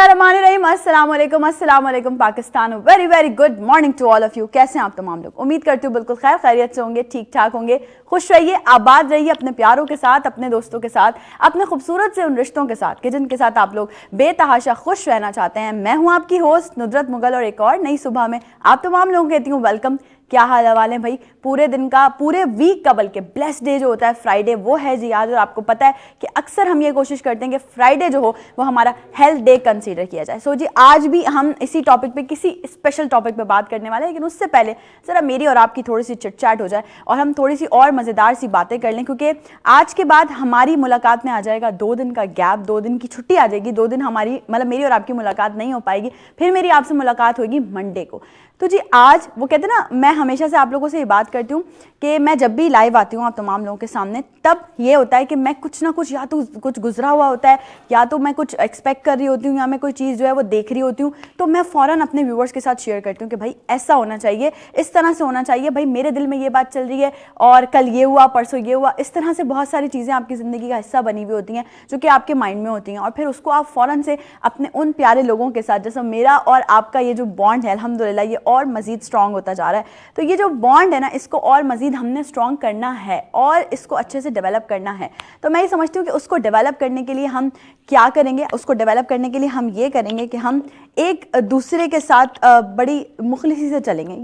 बिस्मिल्लाहिर्रहमानिर्रहीम, अस्सलाम वालेकुम Pakistan. Very very good morning to all of you. कैसे हैं आप तमाम लोग? उम्मीद करती हूँ बिल्कुल खैर खैरियत से होंगे, ठीक ठाक होंगे, खुश रहिए, आबाद रहिए अपने प्यारों के साथ, अपने दोस्तों के साथ, अपने खूबसूरत से उन रिश्तों के साथ कि जिनके साथ आप लोग बेतहाशा खुश रहना चाहते हैं। मैं हूँ आपकी होस्ट नुदरत मुगल और एक और नई सुबह में आप तमाम लोगों को कहती हूँ वेलकम। क्या हाल हवाल है भाई? पूरे दिन का, पूरे वीक का बल्कि ब्लेस्ड डे जो होता है फ्राइडे, वो है जी आज। और आपको पता है कि अक्सर हम ये कोशिश करते हैं कि फ्राइडे जो हो वो हमारा हेल्थ डे कंसीडर किया जाए। सो जी आज भी हम इसी टॉपिक पे, किसी स्पेशल टॉपिक पे बात करने वाले हैं, लेकिन उससे पहले ज़रा मेरी और आपकी थोड़ी सी चिट चैट हो जाए और हम थोड़ी सी और मज़ेदार सी बातें कर लें, क्योंकि आज के बाद हमारी मुलाकात में आ जाएगा 2 दिन का गैप, 2 दिन की छुट्टी आ जाएगी। 2 दिन हमारी मतलब मेरी और आपकी मुलाकात नहीं हो पाएगी, फिर मेरी आपसे मुलाकात होगी मंडे को। तो जी आज वो कहते हैं ना, मैं हमेशा से आप लोगों से ये बात करती हूँ कि मैं जब भी लाइव आती हूँ आप तमाम लोगों के सामने, तब ये होता है कि मैं कुछ ना कुछ, या तो कुछ गुजरा हुआ होता है, या तो मैं कुछ एक्सपेक्ट कर रही होती हूँ, या मैं कोई चीज़ जो है वो देख रही होती हूँ, तो मैं फ़ौरन अपने व्यूवर्स के साथ शेयर करती हूँ कि भाई ऐसा होना चाहिए, इस तरह से होना चाहिए, भाई मेरे दिल में ये बात चल रही है और कल ये हुआ, परसों ये हुआ। इस तरह से बहुत सारी चीज़ें आपकी ज़िंदगी का हिस्सा बनी हुई होती हैं जो कि आपके माइंड में होती हैं, और फिर उसको आप फ़ौरन से अपने उन प्यारे लोगों के साथ, जैसे मेरा और आपका ये जो बॉन्ड है अल्हम्दुलिल्लाह ये और मज़ीद स्ट्रॉन्ग होता जा रहा है। तो ये जो बॉन्ड है ना, इसको और मज़ीद हमने स्ट्रॉन्ग करना है और इसको अच्छे से डेवलप करना है। तो मैं ये समझती हूँ कि उसको डेवलप करने के लिए हम क्या करेंगे? उसको डेवलप करने के लिए हम ये करेंगे कि हम एक दूसरे के साथ बड़ी मुखलिसी से चलेंगे।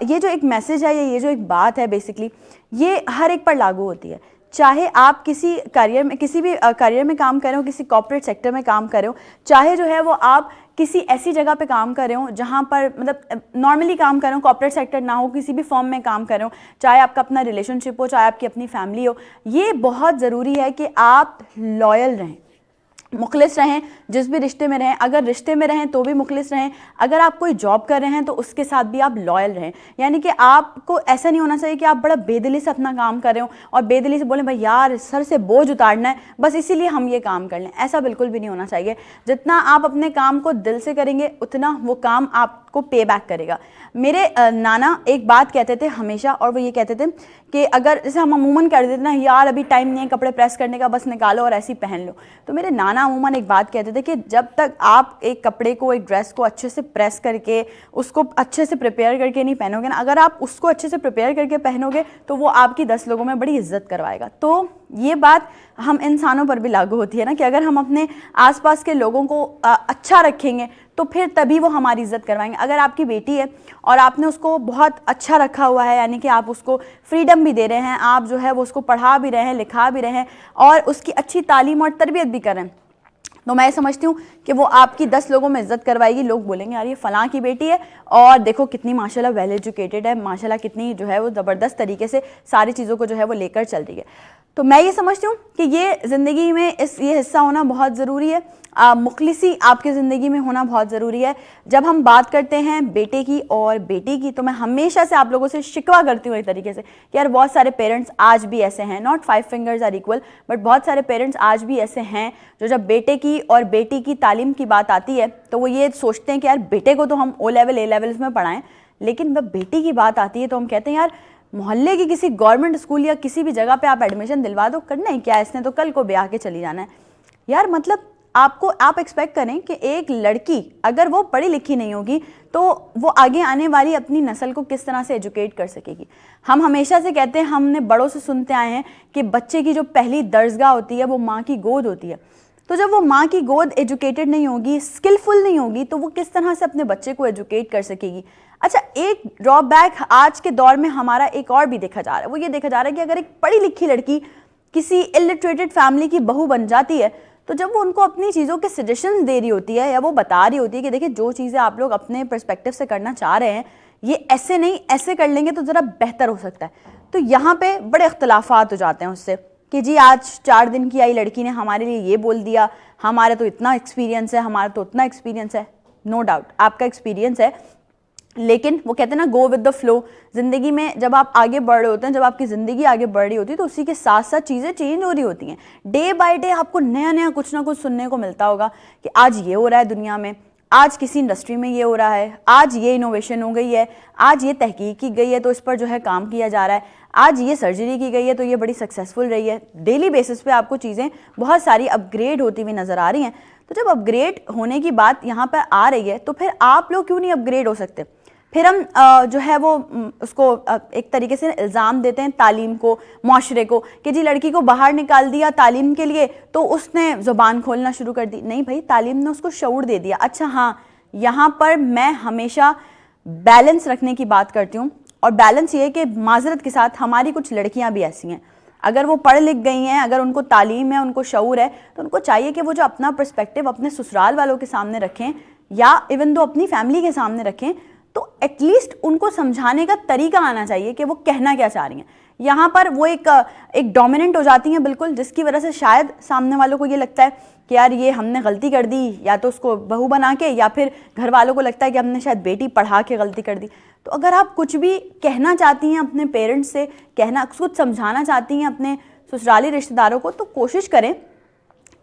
ये जो एक मैसेज है, ये जो एक बात है, बेसिकली ये हर एक पर लागू होती है। चाहे आप किसी करियर में, किसी भी करियर में काम कर रहे हो, किसी कॉर्पोरेट सेक्टर में काम कर रहे हो, चाहे जो है वो आप किसी ऐसी जगह पे काम कर रहे हो जहाँ पर मतलब नॉर्मली काम कर रहे हो, कॉर्पोरेट सेक्टर ना हो, किसी भी फर्म में काम कर रहे हो, चाहे आपका अपना रिलेशनशिप हो, चाहे आपकी अपनी फैमिली हो, ये बहुत ज़रूरी है कि आप लॉयल रहें, मुखलिस रहें, जिस भी रिश्ते में रहें। अगर रिश्ते में रहें तो भी मुखलिस रहें, अगर आप कोई जॉब कर रहे हैं तो उसके साथ भी आप लॉयल रहें। यानी कि आपको ऐसा नहीं होना चाहिए कि आप बड़ा बेदिली से अपना काम कर रहे हो और बेदिली से बोलें भाई यार सर से बोझ उतारना है, बस इसीलिए हम ये काम कर लें। ऐसा बिल्कुल भी नहीं होना चाहिए। जितना आप अपने काम को दिल से करेंगे उतना वो काम आपको पे बैक करेगा। मेरे नाना एक बात कहते थे हमेशा, और वो ये कहते थे कि अगर जैसे हम अमूमन कर देते ना, यार अभी टाइम नहीं है कपड़े प्रेस करने का, बस निकालो और ऐसे ही पहन लो। तो मेरे नाना अमूमन एक बात कहते थे कि जब तक आप एक कपड़े को, एक ड्रेस को अच्छे से प्रेस करके, उसको अच्छे से प्रिपेयर करके नहीं पहनोगे ना, अगर आप उसको अच्छे से प्रिपेयर करके पहनोगे तो वो आपकी 10 लोगों में बड़ी इज्जत करवाएगा। तो ये बात हम इंसानों पर भी लागू होती है ना, कि अगर हम अपने आसपास के लोगों को अच्छा रखेंगे तो फिर तभी वो हमारी इज्जत करवाएंगे। अगर आपकी बेटी है और आपने उसको बहुत अच्छा रखा हुआ है, यानी कि आप उसको फ्रीडम भी दे रहे हैं, आप जो है वो उसको पढ़ा भी रहे हैं, लिखा भी रहे हैं और उसकी अच्छी तालीम और तरबियत भी कर रहे हैं, तो मैं समझती हूँ कि वो आपकी 10 लोगों में इज्जत करवाएगी। लोग बोलेंगे यार ये फ़लाँ की बेटी है और देखो कितनी माशाल्लाह वेल एजुकेटेड है, माशाल्लाह कितनी जो है वो ज़बरदस्त तरीके से सारी चीज़ों को जो है वो लेकर चल रही है। तो मैं ये समझती हूँ कि ये ज़िंदगी में ये हिस्सा होना बहुत ज़रूरी है। मुखलिसी आपकी ज़िंदगी में होना बहुत ज़रूरी है। जब हम बात करते हैं बेटे की और बेटी की, तो मैं हमेशा से आप लोगों से शिकवा करती हूँ एक तरीके से कि यार बहुत सारे पेरेंट्स आज भी ऐसे हैं, not 5 fingers are equal, but बहुत सारे पेरेंट्स आज भी ऐसे हैं जो जब बेटे की और बेटी की तालीम की बात आती है तो वो ये सोचते हैं कि यार बेटे को तो हम O लेवल A लेवल्स में पढ़ाएं, लेकिन जब बेटी की बात आती है तो हम कहते हैं यार मोहल्ले की किसी गवर्नमेंट स्कूल या किसी भी जगह पे आप एडमिशन दिलवा दो, करना ही क्या है, इसने तो कल को ब्याह के चली जाना है। यार मतलब आप एक्सपेक्ट करें कि एक लड़की अगर वो पढ़ी लिखी नहीं होगी तो वो आगे आने वाली अपनी नस्ल को किस तरह से एजुकेट कर सकेगी। हम हमेशा से कहते हैं, हमने बड़ों से सुनते आए हैं कि बच्चे की जो पहली दर्जगाह होती है वो माँ की गोद होती है। तो जब वो माँ की गोद एजुकेटेड नहीं होगी, स्किलफुल नहीं होगी, तो वो किस तरह से अपने बच्चे को एजुकेट कर सकेगी। अच्छा, एक ड्रॉबैक आज के दौर में हमारा एक और भी देखा जा रहा है, वो ये देखा जा रहा है कि अगर एक पढ़ी लिखी लड़की किसी इलिटरेटेड फैमिली की बहू बन जाती है तो जब वो उनको अपनी चीज़ों के सजेशंस दे रही होती है या वो बता रही होती है कि देखिए जो चीज़ें आप लोग अपने पर्सपेक्टिव से करना चाह रहे हैं ये ऐसे नहीं, ऐसे कर लेंगे तो ज़रा बेहतर हो सकता है, तो यहाँ पे बड़े इख्तलाफात हो जाते हैं उससे कि जी आज 4 दिन की आई लड़की ने हमारे लिए ये बोल दिया, हमारा तो इतना एक्सपीरियंस है, हमारा तो उतना एक्सपीरियंस है। नो डाउट आपका एक्सपीरियंस है, लेकिन वो कहते हैं ना गो विद द फ्लो। ज़िंदगी में जब आप आगे बढ़ रहे होते हैं, जब आपकी ज़िंदगी आगे बढ़ रही होती है तो उसी के साथ साथ चीज़ें चेंज हो रही होती हैं। डे बाय डे आपको नया नया कुछ ना कुछ सुनने को मिलता होगा कि आज ये हो रहा है दुनिया में, आज किसी इंडस्ट्री में ये हो रहा है, आज ये इनोवेशन हो गई है, आज ये तहकीक की गई है तो इस पर जो है काम किया जा रहा है, आज ये सर्जरी की गई है तो ये बड़ी सक्सेसफुल रही है। डेली बेसिस पे आपको चीज़ें बहुत सारी अपग्रेड होती हुई नज़र आ रही हैं। तो जब अपग्रेड होने की बात यहाँ पर आ रही है तो फिर आप लोग क्यों नहीं अपग्रेड हो सकते? फिर हम जो है वो उसको एक तरीके से इल्ज़ाम देते हैं तालीम को, माशरे को, कि जी लड़की को बाहर निकाल दिया तालीम के लिए तो उसने ज़ुबान खोलना शुरू कर दी। नहीं भाई, तालीम ने उसको शऊर दे दिया। अच्छा हाँ, यहाँ पर मैं हमेशा बैलेंस रखने की बात करती हूँ, और बैलेंस ये है कि माजरत के साथ हमारी कुछ लड़कियाँ भी ऐसी हैं, अगर वो पढ़ लिख गई हैं, अगर उनको तालीम है, उनको शऊर है, तो उनको चाहिए कि वो जो अपना पर्सपेक्टिव अपने ससुराल वालों के सामने रखें या इवन दो अपनी फैमिली के सामने रखें, तो एटलीस्ट उनको समझाने का तरीका आना चाहिए कि वो कहना क्या चाह रही हैं। यहाँ पर वो एक डोमिनेंट हो जाती हैं बिल्कुल, जिसकी वजह से शायद सामने वालों को ये लगता है कि यार ये हमने गलती कर दी, या तो उसको बहू बना के, या फिर घर वालों को लगता है कि हमने शायद बेटी पढ़ा के गलती कर दी। तो अगर आप कुछ भी कहना चाहती हैं अपने पेरेंट्स से, कुछ समझाना चाहती हैं अपने ससुराली रिश्तेदारों को, तो कोशिश करें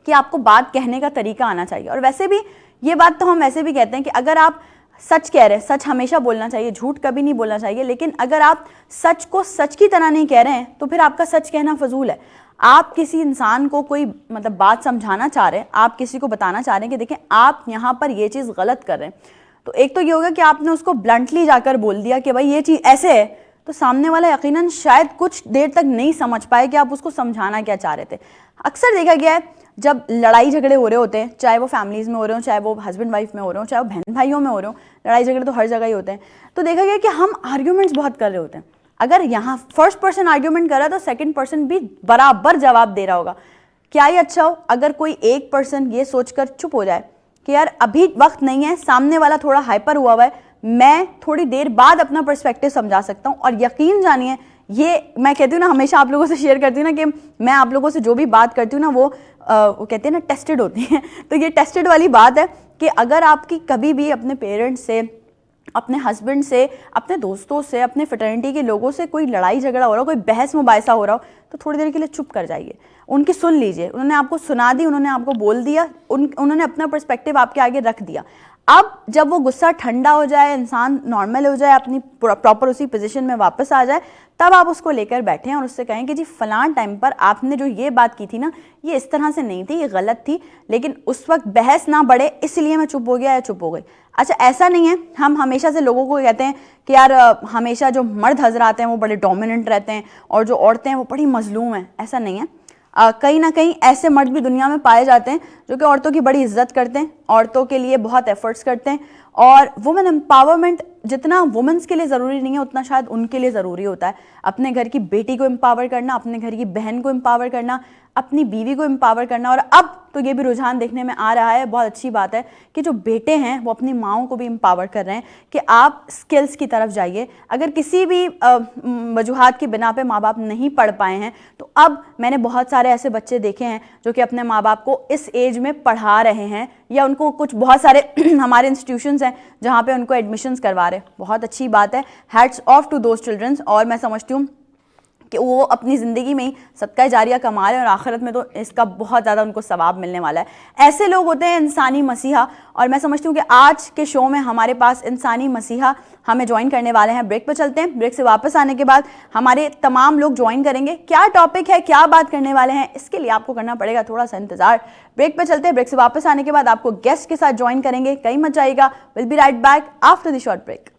कि आपको बात कहने का तरीका आना चाहिए। और वैसे भी ये बात तो हम वैसे भी कहते हैं कि अगर आप सच कह रहे हैं, सच हमेशा बोलना चाहिए, झूठ कभी नहीं बोलना चाहिए, लेकिन अगर आप सच को सच की तरह नहीं कह रहे हैं तो फिर आपका सच कहना फजूल है। आप किसी इंसान को कोई बात समझाना चाह रहे हैं, आप किसी को बताना चाह रहे हैं कि देखें आप यहाँ पर ये चीज़ गलत कर रहे हैं, तो एक तो ये होगा कि आपने उसको ब्लंटली जाकर बोल दिया कि भाई ये चीज़ ऐसे है, तो सामने वाला यकीनन शायद कुछ देर तक नहीं समझ पाए कि आप उसको समझाना क्या चाह रहे थे। अक्सर देखा गया है जब लड़ाई झगड़े हो रहे होते हैं, चाहे वो फैमिलीज़ में हो रहे हो, चाहे वो हस्बैंड वाइफ में हो रहे हो, चाहे वो बहन भाइयों में हो रहे हो, लड़ाई झगड़े तो हर जगह ही होते हैं, तो देखा गया कि हम आर्ग्यूमेंट्स बहुत कर रहे होते हैं। अगर यहाँ फर्स्ट पर्सन आर्ग्यूमेंट कर रहा है तो सेकंड पर्सन भी बराबर जवाब दे रहा होगा। क्या ही अच्छा हो अगर कोई एक पर्सन ये सोचकर चुप हो जाए कि यार अभी वक्त नहीं है, सामने वाला थोड़ा हाइपर हुआ हुआ है, मैं थोड़ी देर बाद अपना पर्सपेक्टिव समझा सकता हूँ। और यकीन जानिए, ये मैं कहती हूँ ना, हमेशा आप लोगों से शेयर करती हूँ ना कि मैं आप लोगों से जो भी बात करती हूँ ना वो कहते हैं ना टेस्टेड होती है। तो ये टेस्टेड वाली बात है कि अगर आपकी कभी भी अपने पेरेंट्स से, अपने हस्बैंड से, अपने दोस्तों से, अपने फ्रेटर्निटी के लोगों से कोई लड़ाई झगड़ा हो रहा हो, कोई बहस मुबाहिसा हो रहा हो, तो थोड़ी देर के लिए चुप कर जाइए, उनकी सुन लीजिए। उन्होंने आपको सुना दी, उन्होंने आपको बोल दिया, उन्होंने अपना पर्सपेक्टिव आपके आगे रख दिया। अब जब वो गुस्सा ठंडा हो जाए, इंसान नॉर्मल हो जाए, अपनी प्रॉपर उसी पोजीशन में वापस आ जाए, तब आप उसको लेकर बैठें और उससे कहें कि जी फलां टाइम पर आपने जो ये बात की थी ना, ये इस तरह से नहीं थी, ये गलत थी, लेकिन उस वक्त बहस ना बढ़े इसलिए मैं चुप हो गया या चुप हो गई। अच्छा, ऐसा नहीं है हम हमेशा से लोगों को कहते हैं कि यार हमेशा जो मर्द हजरात हैं वो बड़े डोमिनेंट रहते हैं और जो औरतें हैं वो बड़ी मजलूम हैं, ऐसा नहीं है। कहीं ना कहीं ऐसे मर्द भी दुनिया में पाए जाते हैं जो कि औरतों की बड़ी इज्जत करते हैं, औरतों के लिए बहुत एफर्ट्स करते हैं। और वुमेन एम्पावरमेंट जितना वुमेन्स के लिए ज़रूरी नहीं है, उतना शायद उनके लिए ज़रूरी होता है। अपने घर की बेटी को एम्पावर करना, अपने घर की बहन को एम्पावर करना, अपनी बीवी को एम्पावर करना। और अब तो ये भी रुझान देखने में आ रहा है, बहुत अच्छी बात है कि जो बेटे हैं वो अपनी माँओं को भी एम्पावर कर रहे हैं कि आप स्किल्स की तरफ जाइए। अगर किसी भी वजूहात की बिना पे माँ बाप नहीं पढ़ पाए हैं, तो अब मैंने बहुत सारे ऐसे बच्चे देखे हैं जो कि अपने माँ बाप को इस एज में पढ़ा रहे हैं, या उनको कुछ बहुत सारे हमारे इंस्टीट्यूशंस हैं जहाँ पे उनको एडमिशन्स करवा रहे हैं। बहुत अच्छी बात है, hats off to those childrens. और मैं समझती हूँ कि वो अपनी ज़िंदगी में ही सदका जारिया कमा रहे हैं और आखिरत में तो इसका बहुत ज़्यादा उनको सवाब मिलने वाला है। ऐसे लोग होते हैं इंसानी मसीहा, और मैं समझती हूँ कि आज के शो में हमारे पास इंसानी मसीहा हमें ज्वाइन करने वाले हैं। ब्रेक पर चलते हैं, ब्रेक से वापस आने के बाद हमारे तमाम लोग ज्वाइन करेंगे। क्या टॉपिक है, क्या बात करने वाले हैं, इसके लिए आपको करना पड़ेगा थोड़ा सा इंतजार। ब्रेक पर चलते हैं, ब्रेक से वापस आने के बाद आपको गेस्ट के साथ ज्वाइन करेंगे, कहीं मत जाइएगा। Will be right back after the short break.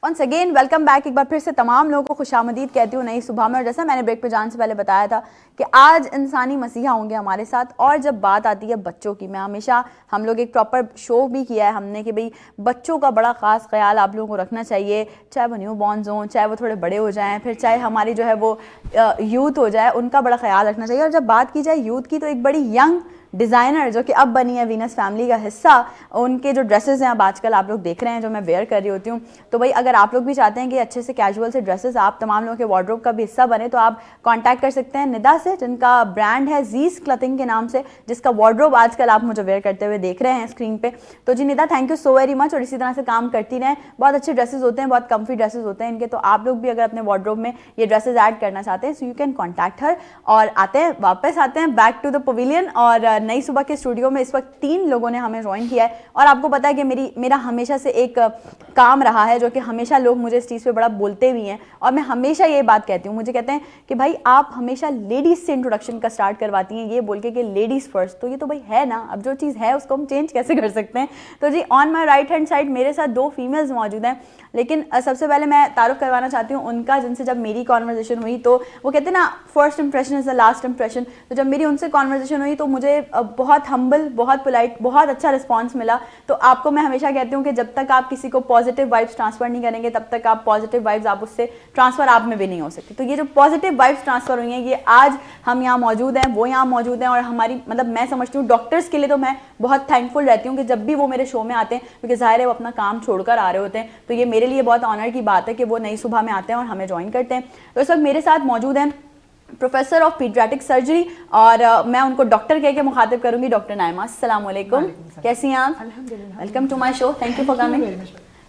Once again welcome back. एक बार फिर से तमाम लोगों को खुशामदीद कहती हूँ नई सुबह में। और जैसा मैंने ब्रेक पे जाने से पहले बताया था कि आज इंसानी मसीहा होंगे हमारे साथ। और जब बात आती है बच्चों की, मैं हमेशा, हम लोग एक प्रॉपर शो भी किया है हमने कि भाई बच्चों का बड़ा ख़ास ख्याल आप लोगों को रखना चाहिए, चाहे वो न्यू बॉर्न्स हों, चाहे वो थोड़े बड़े हो जाएँ, फिर चाहे हमारी जो है वो यूथ हो जाए, उनका बड़ा ख्याल रखना चाहिए। और जब बात की जाए यूथ की, तो एक बड़ी यंग डिज़ाइनर जो कि अब बनी है वीनस फैमिली का हिस्सा, उनके जो ड्रेसेस हैं अब आजकल आप लोग देख रहे हैं जो मैं वेयर कर रही होती हूँ। तो भाई अगर आप लोग भी चाहते हैं कि अच्छे से कैजुअल से ड्रेसेस आप तमाम लोगों के वार्डरोब का भी हिस्सा बने, तो आप कॉन्टैक्ट कर सकते हैं निदा से, जिनका ब्रांड है जीज क्लथिंग के नाम से, जिसका वार्डरोब आजकल आप मुझे वेयर करते हुए देख रहे हैं स्क्रीन पे। तो जी Nida, thank you so very much, और इसी तरह से काम करती रहें। बहुत अच्छे ड्रेसेस होते हैं, बहुत कम्फी ड्रेसेस होते हैं इनके, तो आप लोग भी अगर अपने वार्डरोब में ये ड्रेसेस ऐड करना चाहते हैं सो यू कैन कॉन्टैक्ट हर। और वापस आते हैं बैक टू द पवेलियन, और नई सुबह के स्टूडियो में इस वक्त 3 लोगों ने हमें ज्वाइन किया है। और आपको पता है कि मेरा हमेशा से एक काम रहा है, जो कि हमेशा लोग मुझे इस चीज़ पे बड़ा बोलते भी हैं, और मैं हमेशा ये बात कहती हूँ, मुझे कहते हैं कि भाई आप हमेशा लेडीज़ से इंट्रोडक्शन का स्टार्ट करवाती हैं, ये बोल के कि लेडीज़ फर्स्ट। तो ये तो भाई है ना, अब जो चीज़ है उसको हम चेंज कैसे कर सकते हैं। तो जी on my right hand side मेरे साथ 2 फीमेल्स मौजूद हैं, लेकिन सबसे पहले मैं तारुफ करवाना चाहती हूँ उनका, जिनसे जब मेरी कॉन्वर्जेशन हुई, तो वो कहते हैं ना first impression is the last impression. तो जब मेरी उनसे कॉन्वर्जेशन हुई तो मुझे बहुत हम्बल, बहुत पोलाइट, बहुत अच्छा रिस्पॉन्स मिला। तो आपको मैं हमेशा कहती हूँ कि जब तक आप किसी को पॉजिटिव वाइब्स ट्रांसफर नहीं करेंगे, तब तक आप पॉजिटिव वाइब्स आप उससे ट्रांसफर आप में भी नहीं हो सकती। तो ये जो पॉजिटिव वाइब्स ट्रांसफर हुई हैं, ये आज हम यहाँ मौजूद हैं, वो यहाँ मौजूद हैं, और हमारी मतलब मैं समझती हूँ डॉक्टर्स के लिए तो मैं बहुत थैंकफुल रहती हूँ कि जब भी वो मेरे शो में आते हैं, क्योंकि ज़ाहिर है वो अपना काम छोड़कर आ रहे होते हैं, तो ये मेरे लिए बहुत ऑनर की बात है कि वो नई सुबह में आते हैं और हमें ज्वाइन करते हैं। तो इस वक्त मेरे साथ मौजूद हैं प्रोफेसर ऑफ पीडियाट्रिक सर्जरी, और मैं उनको डॉक्टर कह के मुखातिब करूंगी, डॉक्टर नाइमा। अस्सलाम वालेकुम, कैसी हैं आप? Welcome to my show, thank you for coming.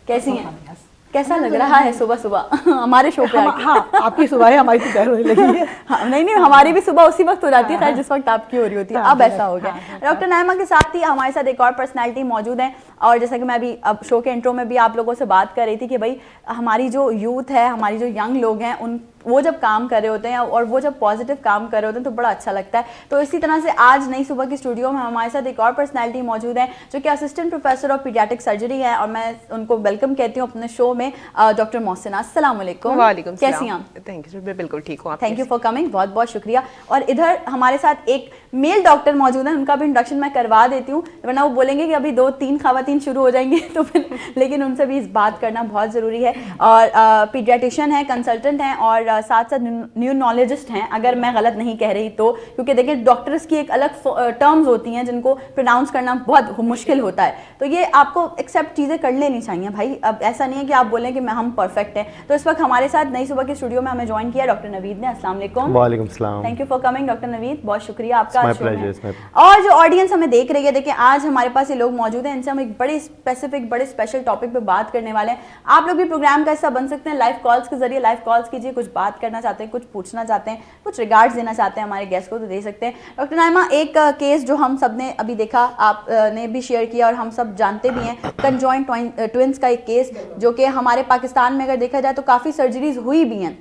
कैसी हैं? कैसा लग रहा है सुबह सुबह हमारे शो पे? हाँ, आपकी सुबह है, हमारी दोपहर होने लगी है। हाँ, नहीं हमारी भी सुबह उसी वक्त हो जाती है, खैर जिस वक्त आपकी हो रही होती है। अब ऐसा हो गया। डॉक्टर नाइमा के साथ ही हमारे साथ एक और पर्सनैलिटी मौजूद है, और जैसा कि मैं अभी अब शो के इंट्रो में भी आप लोगों से बात कर रही थी कि भाई हमारी जो यूथ है, हमारी जो यंग लोग हैं, उन वो जब काम कर रहे होते हैं और वो जब पॉजिटिव काम कर रहे होते हैं तो बड़ा अच्छा लगता है। तो इसी तरह से आज नई सुबह की स्टूडियो में हमारे साथ एक और पर्सनैलिटी मौजूद है जो कि assistant professor of paediatric surgery है, और मैं उनको वेलकम कहती हूँ अपने शो में, डॉक्टर मोहसिना। अस्सलाम वालेकुम। वालेकुम सलाम। कैसी हैं आप? थैंक यू, मैं बिल्कुल ठीक हूँ। थैंक यू फॉर कमिंग, बहुत बहुत शुक्रिया। और इधर हमारे साथ एक मेल डॉक्टर मौजूद है, उनका भी इंट्रोडक्शन मैं करवा देती हूँ, वरना वो बोलेंगे कि अभी 2-3 खवातीन शुरू हो जाएंगे तो फिर, लेकिन उनसे भी इस बात करना बहुत ज़रूरी है। और पीडियाट्रिशियन है, कंसल्टेंट हैं, और साथ साथ न्यूरोलॉजिस्ट हैं, अगर मैं गलत नहीं कह रही तो, क्योंकि देखिए डॉक्टर्स की एक अलग टर्म्स होती हैं जिनको प्रोनाउंस करना बहुत मुश्किल होता है। तो ये आपको एक्सेप्ट चीज़ें कर लेनी चाहिए भाई, अब ऐसा नहीं है कि आप बोलें कि हम परफेक्ट हैं। तो इस वक्त हमारे साथ नई सुबह के स्टूडियो में हमें ज्वाइन किया डॉक्टर नवीद ने। अस्सलाम वालेकुम। वालेकुम सलाम। Thank you for coming doctor Naveed, बहुत शुक्रिया आपका। प्लेजर। और जो ऑडियंस हमें देख रही है, देखिए आज हमारे पास ये लोग मौजूद हैं, इनसे हम एक बड़े स्पेसिफिक, बड़े स्पेशल टॉपिक पे बात करने वाले हैं। आप लोग भी प्रोग्राम का हिस्सा बन सकते हैं, लाइव कॉल्स के जरिए लाइव कॉल्स कीजिए, कुछ बात करना चाहते हैं, कुछ पूछना चाहते हैं, कुछ रिगार्ड्स देना चाहते हैं हमारे गेस्ट को, तो दे सकते हैं। डॉक्टर नाइमा, एक केस जो हम सब ने अभी देखा, आपने भी शेयर किया और हम सब जानते भी हैं, कंजॉइंट ट्विंस का एक केस जो कि हमारे पाकिस्तान में अगर देखा जाए तो काफ़ी सर्जरीज हुई भी हैं,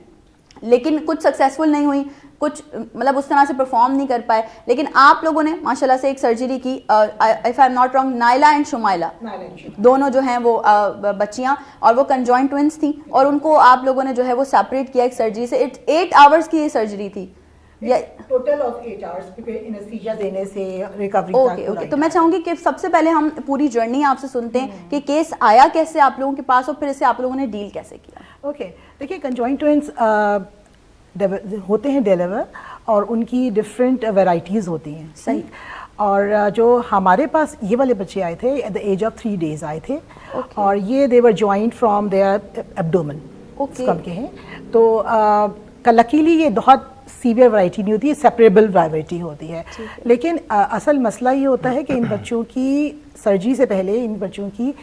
लेकिन कुछ सक्सेसफुल नहीं हुई, कुछ मतलब उस तरह से परफॉर्म नहीं कर पाए। लेकिन आप लोगों ने माशाल्लाह से एक सर्जरी की, if I am not wrong, Naila and Shumaila दोनों जो हैं वो बच्चियां, और वो कंजॉइंट ट्विंस थी, और उनको आप लोगों ने जो है वो सेपरेट किया एक सर्जरी से। 8 आवर्स की ये सर्जरी थी, टोटल ऑफ 8 आवर्स, क्योंकि एनेस्थीसिया देने से रिकवरी तक। ओके, तो मैं चाहूंगी कि सबसे पहले हम पूरी जर्नी आपसे सुनते हैं कि केस आया कैसे आप लोगों के पास, और फिर इसे आप लोगों ने डील कैसे किया। ओके, देखिए कंजॉइंट ट्विंस होते हैं डिलीवर, और उनकी डिफरेंट वैरायटीज़ होती हैं। सही। और जो हमारे पास ये वाले बच्चे आए थे at the age of 3 days आए थे, और ये they were joint from their abdomen, कम के हैं। तो लकीली ये बहुत सीवियर वैरायटी नहीं होती है, सेपरेबल वैरायटी होती है। लेकिन असल मसला ये होता है कि इन बच्चों की सर्जरी से पहले इन बच्चों की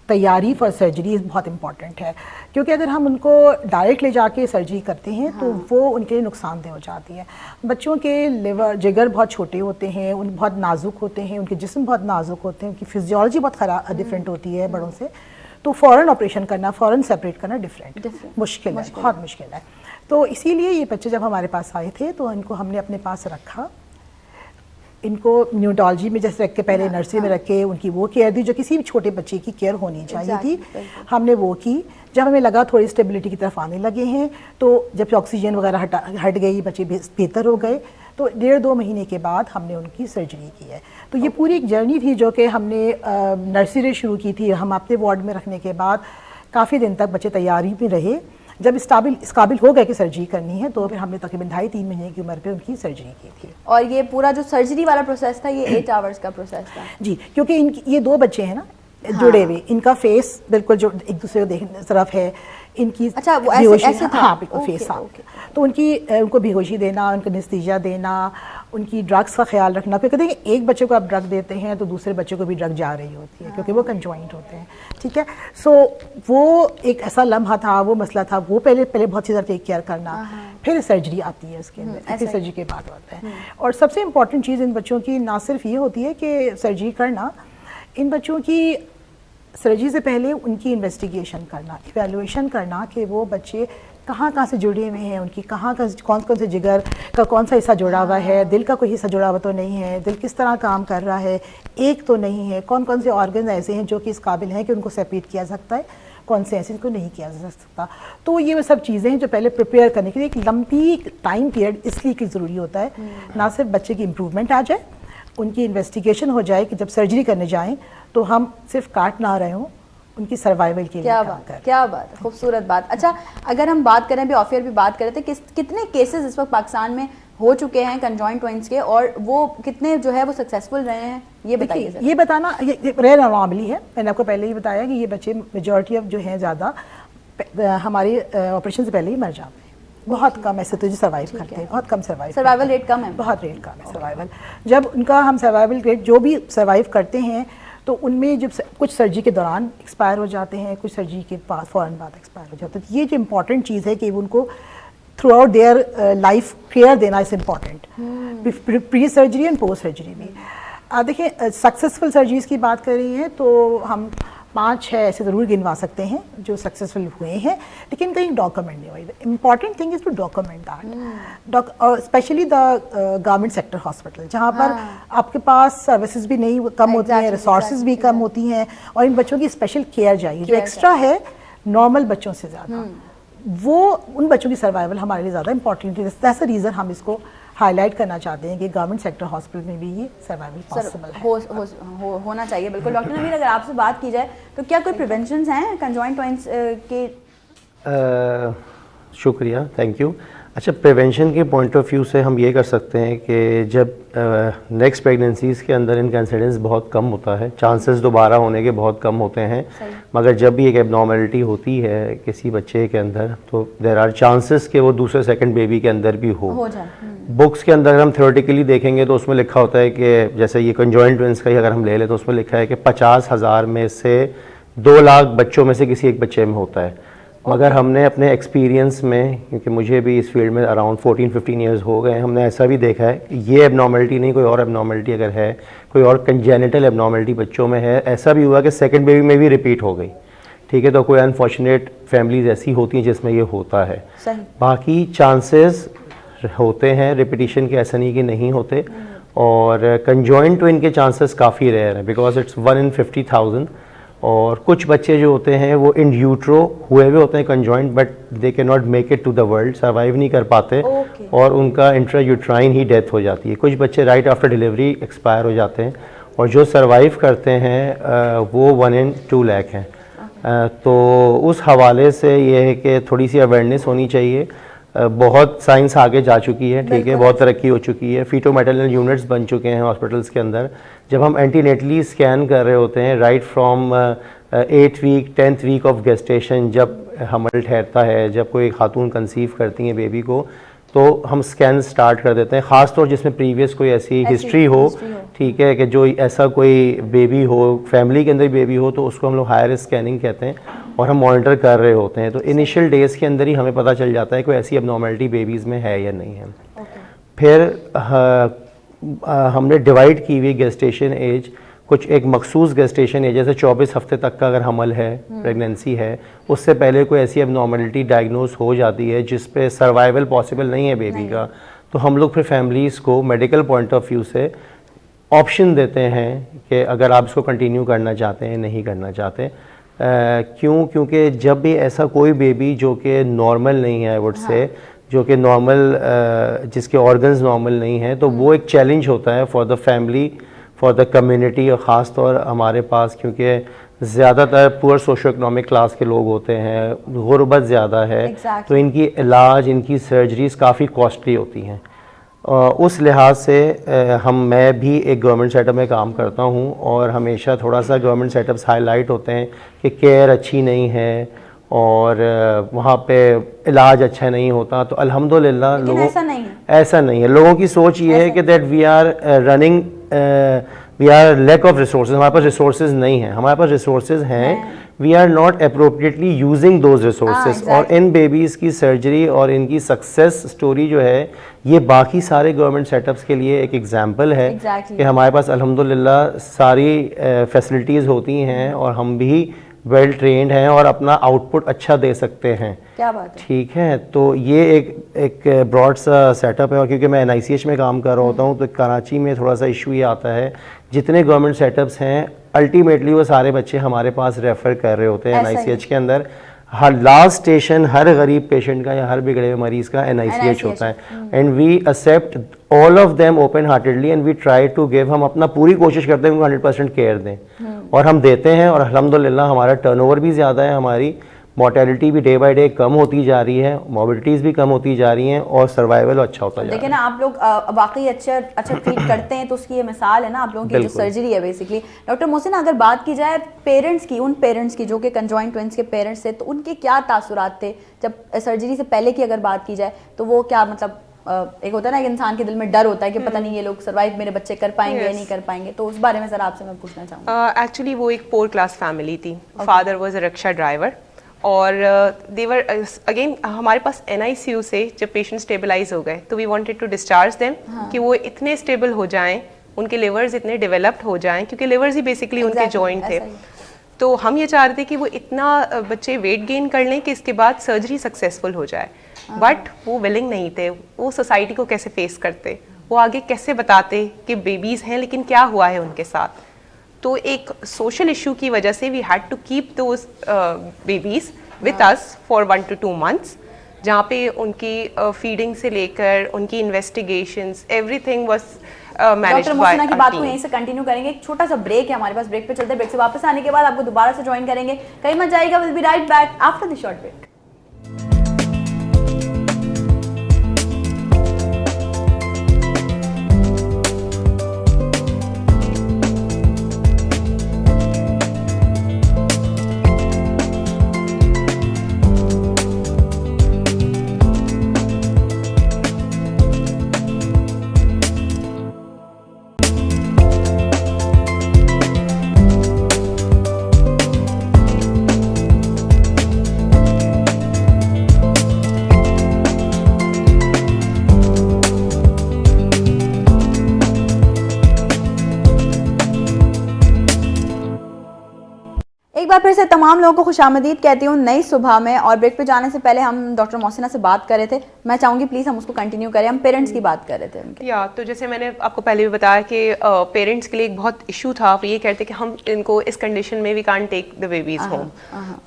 तैयारी फॉर सर्जरी बहुत इंपॉर्टेंट है, क्योंकि अगर हम उनको डायरेक्ट ले जाके सर्जरी करते हैं तो वो उनके लिए नुकसानदेह हो जाती है। बच्चों के लिवर जिगर बहुत छोटे होते हैं, उन बहुत नाजुक होते हैं, उनके जिस्म बहुत नाजुक होते हैं, उनकी फिजियोलॉजी बहुत खराब डिफरेंट होती है बड़ों से। तो फ़ौरन ऑपरेशन करना, फ़ौरन सेपरेट करना मुश्किल है, बहुत मुश्किल है। तो इसीलिए ये बच्चे जब हमारे पास आए थे तो इनको हमने अपने पास रखा, इनको न्यूरोलॉजी में जैसे रख के पहले नर्सरी में रख के उनकी वो केयर दी जो किसी भी छोटे बच्चे की केयर होनी चाहिए थी, हमने वो की। जब हमें लगा थोड़ी स्टेबिलिटी की तरफ आने लगे हैं, तो जब ऑक्सीजन वगैरह हट गई, बच्चे बेहतर हो गए, तो 1.5-2 महीने के बाद हमने उनकी सर्जरी की है। तो ये पूरी एक जर्नी थी जो कि हमने नर्सरी शुरू की थी। हम अपने वार्ड में रखने के बाद काफ़ी दिन तक बच्चे तैयारी में रहे, जब इस काबिल हो गए कि सर्जरी करनी है, तो फिर हमने तकरीबन 2.5-3 महीने की उम्र पे उनकी सर्जरी की थी। और ये पूरा जो सर्जरी वाला प्रोसेस था, ये 8 आवर्स का प्रोसेस था जी, क्योंकि इनकी ये 2 बच्चे हैं ना जुड़े हुए, इनका फेस बिल्कुल जो एक दूसरे को देखने तरफ है, इनकी अच्छा वो ऐसे था? हाँ बिल्कुल फेस, हाँ। तो उनको बेहोशी देना, उनको एनेस्थीसिया देना, उनकी ड्रग्स का ख्याल रखना, क्योंकि देखिए एक बच्चे को आप ड्रग देते हैं तो दूसरे बच्चे को भी ड्रग जा रही होती है, क्योंकि वो कंजॉइंट होते हैं, ठीक है। सो वो एक ऐसा लम्हा था, वो मसला था, वो पहले बहुत सी ज़्यादा टेक केयर करना, फिर सर्जरी आती है उसके अंदर, फिर सर्जरी के बाद होता है। और सबसे इम्पॉर्टेंट चीज़ इन बच्चों की ना सिर्फ ये होती है कि सर्जरी करना, इन बच्चों की सर्जरी से पहले उनकी इन्वेस्टिगेशन करना, इवैल्यूएशन करना कि वो बच्चे कहाँ से जुड़े हुए हैं, उनकी कौन से जिगर का कौन सा हिस्सा जुड़ा हुआ है, दिल का कोई हिस्सा जुड़ा हुआ तो नहीं है, दिल किस तरह काम कर रहा है, एक तो नहीं है, कौन से ऑर्गन ऐसे हैं जो कि इस काबिल हैं कि उनको सेपरेट किया जा सकता है, कौन से ऐसे इनको नहीं किया जा सकता। तो ये वो सब चीज़ें हैं जो पहले प्रिपेयर करने के लिए एक लंबी टाइम पीरियड इसलिए की ज़रूरी होता है, ना सिर्फ बच्चे की इम्प्रूवमेंट आ जाए, उनकी इन्वेस्टिगेशन हो जाए कि जब सर्जरी करने जाएं तो हम सिर्फ काट ना रहे हों, उनकी सर्वाइवल के लिए काम करें। क्या बात है, खूबसूरत बात। अच्छा, अगर हम बात करें, अभी ऑफ एयर भी बात कर रहे थे, कितने केसेस इस वक्त पाकिस्तान में हो चुके हैं कंजॉइंट ट्विंस के, और वो कितने जो है वो सक्सेसफुल रहे हैं, ये बताइए। ये बताना ये रेयर अनॉमली है, मैंने आपको पहले ही बताया कि ये बच्चे मेजॉरिटी ऑफ जो हैं ज़्यादा हमारे ऑपरेशन से पहले ही मर जाते हैं, बहुत कम ऐसे तो जो सर्वाइव करते हैं, बहुत कम सर्वाइवल रेट कम है, बहुत रेट कम है सर्वाइवल। जब उनका हम सर्वाइवल रेट जो भी सर्वाइव करते हैं तो उनमें जब कुछ सर्जरी के दौरान एक्सपायर हो जाते हैं, कुछ सर्जरी के बाद फ़ौरन बाद एक्सपायर हो जाते हैं। तो ये जो इम्पॉर्टेंट चीज़ है कि उनको throughout their life care देना is important, pre surgery and post surgery में। देखिए सक्सेसफुल सर्जरीज की बात कर रही हैं तो हम 5-6 ऐसे ज़रूर गिनवा सकते हैं जो सक्सेसफुल हुए हैं, लेकिन कहीं डॉक्यूमेंट नहीं हुई। Important thing is to document that, especially the government sector hospital, जहाँ पर आपके पास सर्विसेज भी नहीं कम होती हैं, रिसोर्सेज भी कम होती हैं, और इन बच्चों की स्पेशल केयर चाहिए जो एक्स्ट्रा है नॉर्मल बच्चों से ज़्यादा, वो उन बच्चों की सर्वाइवल हमारे लिए ज़्यादा इंपॉर्टेंट है। दैट्स द रीज़न हम इसको हाईलाइट करना चाहते हैं कि गवर्नमेंट सेक्टर हॉस्पिटल में भी ये सर्वाइवल पॉसिबल है, होना चाहिए। बिल्कुल डॉक्टर नवीन, अगर आपसे बात की जाए तो क्या कोई प्रिवेंशंस हैं कंजॉइंट ट्विंस के? शुक्रिया, थैंक यू। अच्छा, प्रिवेंशन के पॉइंट ऑफ व्यू से हम ये कर सकते हैं कि जब नेक्स्ट प्रेगनेंसीज़ के अंदर इनका इंसिडेंस बहुत कम होता है, चांसेस दोबारा होने के बहुत कम होते हैं, मगर जब भी एक एबनॉर्मलिटी होती है किसी बच्चे के अंदर तो देयर आर चांसेस कि वो दूसरे सेकंड बेबी के अंदर भी हो जाए। बुक्स के अंदर हम थ्योरेटिकली देखेंगे तो उसमें लिखा होता है कि जैसे ये कंजॉइंट ट्विंस का ही अगर हम ले लें तो उसमें लिखा है कि 50,000 में से 2 लाख बच्चों में से किसी एक बच्चे में होता है। मगर हमने अपने एक्सपीरियंस में, क्योंकि मुझे भी इस फील्ड में अराउंड 14-15 ईयर्स हो गए, हमने ऐसा भी देखा है कि ये एबनॉर्मलिटी नहीं, कोई और एबनॉर्मलिटी अगर है, कोई और कंजेनिटल एबनॉर्मलिटी बच्चों में है, ऐसा भी हुआ कि सेकंड बेबी में भी रिपीट हो गई, ठीक है। तो कोई अनफॉर्चुनेट फैमिलीज ऐसी होती हैं जिसमें ये होता है। बाकी चांसेस होते हैं रिपीटिशन के, ऐसा नहीं कि नहीं होते, और कंजॉइंट ट्विन के चांसेस काफ़ी रेयर हैं बिकॉज इट्स 1 in 50,000। और कुछ बच्चे जो होते हैं वो इन यूट्रो हुए हुए होते हैं conjoint, but they can not make it to the world, survive नहीं कर पाते, और उनका इंट्रा यूट्राइन ही डेथ हो जाती है। कुछ बच्चे राइट आफ्टर डिलीवरी एक्सपायर हो जाते हैं, और जो सर्वाइव करते हैं वो 1 in 2 लाख हैं। तो उस हवाले से ये है कि थोड़ी सी अवेयरनेस होनी चाहिए। बहुत साइंस आगे जा चुकी है, ठीक है, बहुत तरक्की हो चुकी है, फीटो मैटरनल यूनिट्स बन चुके हैं हॉस्पिटल्स के अंदर। जब हम एंटीनेटली स्कैन कर रहे होते हैं right from 8th week 10th week of gestation, जब हमल ठहरता है, जब कोई खातून कंसीव करती हैं बेबी को, तो हम स्कैन स्टार्ट कर देते हैं, ख़ास तौर जिसमें प्रीवियस कोई ऐसी हिस्ट्री हो, ठीक है, कि जो ऐसा कोई बेबी हो, फैमिली के अंदर बेबी हो, तो उसको हम लोग हायर स्कैनिंग कहते हैं, और हम मॉनिटर कर रहे होते हैं। तो इनिशियल डेज़ के अंदर ही हमें पता चल जाता है कोई ऐसी एबनॉर्मलिटी बेबीज़ में है या नहीं है। फिर हमने डिवाइड की हुई गेस्टेशन एज, कुछ एक मखसूस गेस्टेशन एज, जैसे 24 हफ्ते तक का अगर हमल है, प्रेगनेंसी है, उससे पहले कोई ऐसी एबनॉर्मलिटी डायग्नोज हो जाती है जिस पे सर्वाइवल पॉसिबल नहीं है बेबी का, तो हम लोग फिर फैमिलीज़ को मेडिकल पॉइंट ऑफ व्यू से ऑप्शन देते हैं कि अगर आप इसको कंटिन्यू करना चाहते हैं, नहीं करना चाहते। क्योंकि जब भी ऐसा कोई बेबी जो कि नॉर्मल नहीं है, आई वुड से, जो कि नॉर्मल जिसके ऑर्गन्स नॉर्मल नहीं हैं, तो वो एक चैलेंज होता है for the family, for the community, और ख़ास तौर हमारे पास, क्योंकि ज़्यादातर पुअर सोशो इकोनॉमिक क्लास के लोग होते हैं, गुर्बत ज़्यादा है, तो इनकी इलाज, इनकी सर्जरीज काफ़ी कॉस्टली होती हैं। उस लिहाज से मैं भी एक गवर्नमेंट सेटअप में काम करता हूं और हमेशा थोड़ा सा गवर्नमेंट सेटअप्स हाईलाइट होते हैं कि केयर अच्छी नहीं है और वहाँ पे इलाज अच्छा नहीं होता। तो अल्हम्दुलिल्लाह लोगों ऐसा नहीं है। लोगों की सोच ये है कि that we are running, we are lack of resources, हमारे पास रिसोर्सेज नहीं है। हमारे पास रिसोर्सेज हैं, we are not appropriately using those resources. और इन बेबीज़ की सर्जरी और इनकी सक्सेस स्टोरी जो है ये बाकी सारे गवर्नमेंट सेटअप्स के लिए एक एग्जांपल है कि हमारे पास अल्हम्दुलिल्लाह सारी फैसिलिटीज़ होती हैं और हम भी वेल ट्रेंड हैं और अपना आउटपुट अच्छा दे सकते हैं। क्या बात है। ठीक है, तो ये एक ब्रॉड सा सेटअप है। और क्योंकि मैं NICH में काम कर रहा होता हूँ तो कराची में थोड़ा सा इशू ये आता है, जितने गवर्नमेंट सेटअप्स हैं अल्टीमेटली वो सारे बच्चे हमारे पास रेफ़र कर रहे होते हैं NICH के अंदर। हर लास्ट स्टेशन हर गरीब पेशेंट का या हर बिगड़े हुए मरीज़ का NICH होता है। And we accept all of them open heartedly and we try to give, हम अपना पूरी कोशिश करते हैं उनको 100% केयर दें और हम देते हैं। और अल्हम्दुलिल्लाह हमारा टर्नओवर भी ज़्यादा है, हमारी मोर्टेलिटी भी डे बाय डे कम होती जा रही है, मोबिलिटीज़ भी कम होती जा रही हैं और सर्वाइवल अच्छा होता जा रहा है। देखिए ना, आप लोग वाकई अच्छा ट्रीट करते हैं, तो उसकी ये मिसाल है ना आप लोगों की जो सर्जरी है बेसिकली। डॉक्टर मोहसिन, अगर बात की जाए पेरेंट्स की, उन पेरेंट्स की जो कि कंजॉइंट ट्विंस के पेरेंट्स थे, तो उनके क्या तासुरात थे जब सर्जरी से पहले की अगर बात की जाए तो वो क्या, मतलब एक होता है ना, एक इंसान के दिल में डर होता है कि पता नहीं ये लोग सर्वाइव मेरे बच्चे कर पाएंगे या नहीं कर पाएंगे, तो उस बारे में जरा आपसे मैं पूछना चाहूँगी। एक्चुअली वो एक पोर क्लास फैमिली थी। Father was a rickshaw driver और देवर अगेन हमारे पास NICU से जब पेशेंट स्टेबलाइज हो गए तो we wanted to discharge them कि वो इतने स्टेबल हो जाएं, उनके लिवर्स इतने डेवलप्ड हो जाएं, क्योंकि लिवर्स ही बेसिकली उनके जॉइंट थे। तो हम ये चाह रहे थे कि वो इतना बच्चे वेट गेन कर लें कि इसके बाद सर्जरी सक्सेसफुल हो जाए, बट वो विलिंग नहीं थे। वो सोसाइटी को कैसे फेस करते, वो आगे कैसे बताते कि बेबीज़ हैं लेकिन क्या हुआ है उनके साथ। तो एक सोशल इशू की वजह से we had to keep those babies with us for 1 to 2 months, जहाँ पे उनकी फीडिंग से लेकर उनकी investigations everything was managed by doctor की बात को यहीं से कंटिन्यू करेंगे। एक छोटा सा ब्रेक है हमारे पास, ब्रेक पे चलते हैं। ब्रेक से वापस आने के बाद आपको दोबारा से ज्वाइन करेंगे, कहीं मत जाइएगा। Will be right back after the short break. एक बार फिर से तमाम लोगों को खुशामदीद कहती हूँ नई सुबह में। और ब्रेक पे जाने से पहले हम डॉक्टर मोहसिना से बात कर रहे थे, मैं चाहूँगी प्लीज़ हम उसको कंटिन्यू करें। हम पेरेंट्स की बात कर रहे थे उनके। या तो जैसे मैंने आपको पहले भी बताया कि पेरेंट्स के लिए एक बहुत इशू था, वो ये कहते कि हम इनको इस कंडीशन में we can't take the babies home.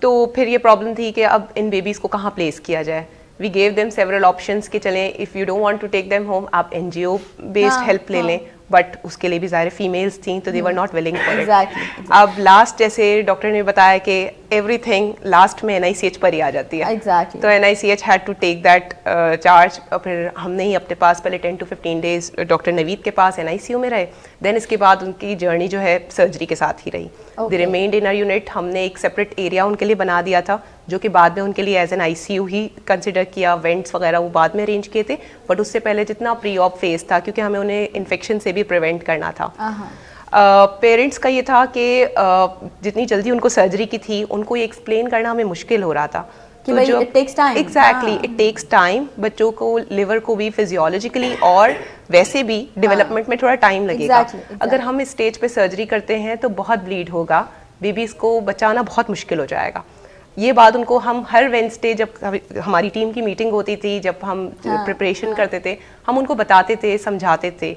तो फिर ये प्रॉब्लम थी कि अब इन बेबीज़ को कहाँ प्लेस किया जाए। We gave them several options कि चलें if you don't want to take them home आप NGO बेस्ड हेल्प ले लें, बट उसके लिए भी ज़ाहिर फीमेल्स थी तो they were not willing for it. अब लास्ट जैसे डॉक्टर ने बताया कि एवरीथिंग लास्ट में NICH पर ही आ जाती है। तो NICH had to take that charge. फिर हमने ही अपने पास पहले 10 to 15 डेज डॉक्टर नवीद के पास NICU में रहे, देन इसके बाद उनकी जर्नी जो है सर्जरी के साथ ही रही। दे रिमेन्ड इन आवर यूनिट। हमने एक सेपरेट एरिया उनके लिए बना दिया था जो कि बाद में उनके लिए एज एन ICU ही कंसिडर किया। वेंट्स वगैरह वो बाद में अरेंज किए थे, बट उससे पहले जितना प्री ऑप फेज था, क्योंकि हमें उन्हें इन्फेक्शन से भी प्रिवेंट करना था। पेरेंट्स का ये था कि जितनी जल्दी उनको सर्जरी की थी उनको ये एक्सप्लेन करना हमें मुश्किल हो रहा था कि भाई it takes time. Exactly, it takes time. बच्चों को लिवर को भी फिजियोलॉजिकली और वैसे भी डेवलपमेंट में थोड़ा टाइम लगेगा। अगर हम इस स्टेज पे सर्जरी करते हैं तो बहुत ब्लीड होगा, बेबीज़ को बचाना बहुत मुश्किल हो जाएगा। ये बात उनको हम हर वेडनेसडे जब हमारी टीम की मीटिंग होती थी, जब हम प्रिपरेशन करते थे, हम उनको बताते थे, समझाते थे।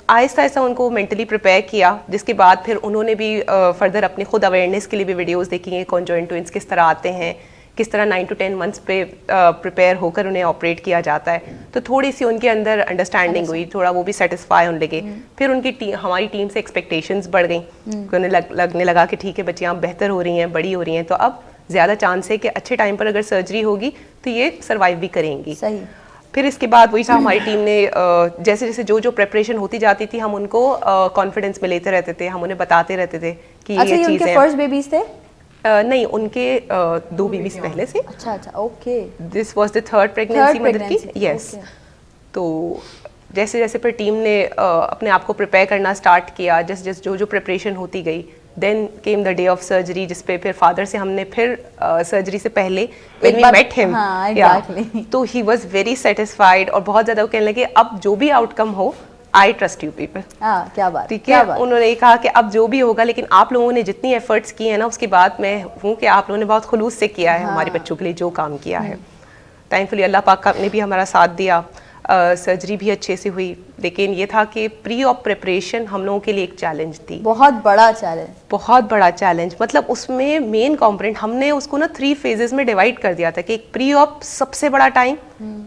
आहिस्ता आहिस्ता उनको मेंटली प्रिपेयर किया, जिसके बाद फिर उन्होंने भी फर्दर अपने खुद अवेयरनेस के लिए भी वीडियोस देखी हैं, कॉन्जॉइंट ट्विंस किस तरह आते हैं, किस तरह 9 to 10 मंथ्स पे प्रिपेयर होकर उन्हें ऑपरेट किया जाता है। तो थोड़ी सी उनके अंदर अंडरस्टैंडिंग हुई, थोड़ा वो भी सेटिस्फाई होने लगे। फिर उनकी हमारी टीम से एक्सपेक्टेशंस बढ़ गई, उन्हें लगने लगा कि ठीक है बच्चियाँ बेहतर हो रही हैं, बड़ी हो रही हैं, तो अब ज़्यादा चांस है कि अच्छे टाइम पर अगर सर्जरी होगी तो ये सर्वाइव भी करेंगी। सही। फिर इसके बाद वही था, हमारी टीम ने जैसे जैसे जो प्रेपरेशन होती जाती थी हम उनको कॉन्फिडेंस में लेते रहते थे, हम उन्हें बताते रहते थे कि अच्छा, ये चीज़ें। उनके फर्स्ट बेबीज थे? नहीं, उनके 2 बेबीज पहले से। अच्छा अच्छा, okay. This was the third pregnancy mother की। pregnancy, yes. okay. तो जैसे जैसे फिर टीम ने अपने आप को प्रिपेयर करना स्टार्ट किया, जैसे जैसे जो प्रिपरेशन होती गई, then came the day of surgery, जिसपे फिर फादर से हमने फिर सर्जरी से पहले व्हेन वी मेट हिम, हाँ, exactly. तो ही वाज वेरी सेटिस्फाइड और बहुत ज़्यादा वो कहने लगे अब जो भी आउटकम हो आई ट्रस्ट यू पीपल। हाँ, क्या बात, ठीक क्या है। बात। उन्होंने कहा कि अब जो भी होगा, लेकिन आप लोगों ने जितनी एफर्ट्स की है ना, उसके बाद मैं हूँ कि आप लोगों ने बहुत खुलूस से किया है हमारे बच्चों के लिए जो काम किया है। थैंकफुली अल्लाह पाक ने भी हमारा साथ दिया, सर्जरी भी अच्छे से हुई। लेकिन ये था कि प्री ऑप प्रिपरेशन हम लोगों के लिए एक चैलेंज थी, बहुत बड़ा चैलेंज। बहुत बड़ा चैलेंज। मतलब उसमें मेन कंपोनेंट हमने उसको ना 3 फेजेस में डिवाइड कर दिया था कि एक प्री ऑप सबसे बड़ा टाइम,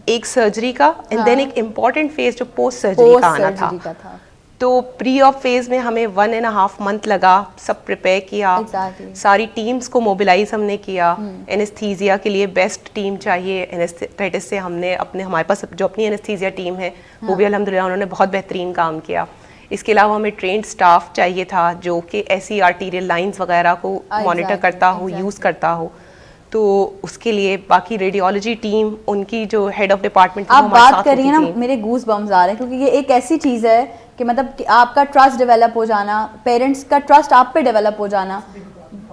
एक सर्जरी का, एंड देन एक इम्पॉर्टेंट फेज जो पोस्ट सर्जरी का आना था। तो प्री ऑप फेज में हमें 1.5 मंथ लगा, सब प्रिपेयर किया। Exactly. सारी टीम्स को मोबिलाइज हमने किया। एनेस्थीसिया के लिए बेस्ट टीम चाहिए, एनेस्थेटिस्ट से हमने हमारे पास जो अपनी एनेस्थीसिया टीम है वो भी अल्हम्दुलिल्लाह उन्होंने बहुत बेहतरीन काम किया। इसके अलावा हमें ट्रेंड स्टाफ चाहिए था जो कि ऐसी आर्टीरियल लाइंस वगैरह को मॉनिटर करता हो, यूज़ करता हो। तो उसके लिए बाकी रेडियोलॉजी टीम, उनकी जो हेड ऑफ डिपार्टमेंट आप बात करिए ना, मेरे गूज बम्स आ रहे हैं, क्योंकि ये एक ऐसी चीज़ है कि मतलब कि आपका ट्रस्ट डेवलप हो जाना, पेरेंट्स का ट्रस्ट आप पे डेवलप हो जाना,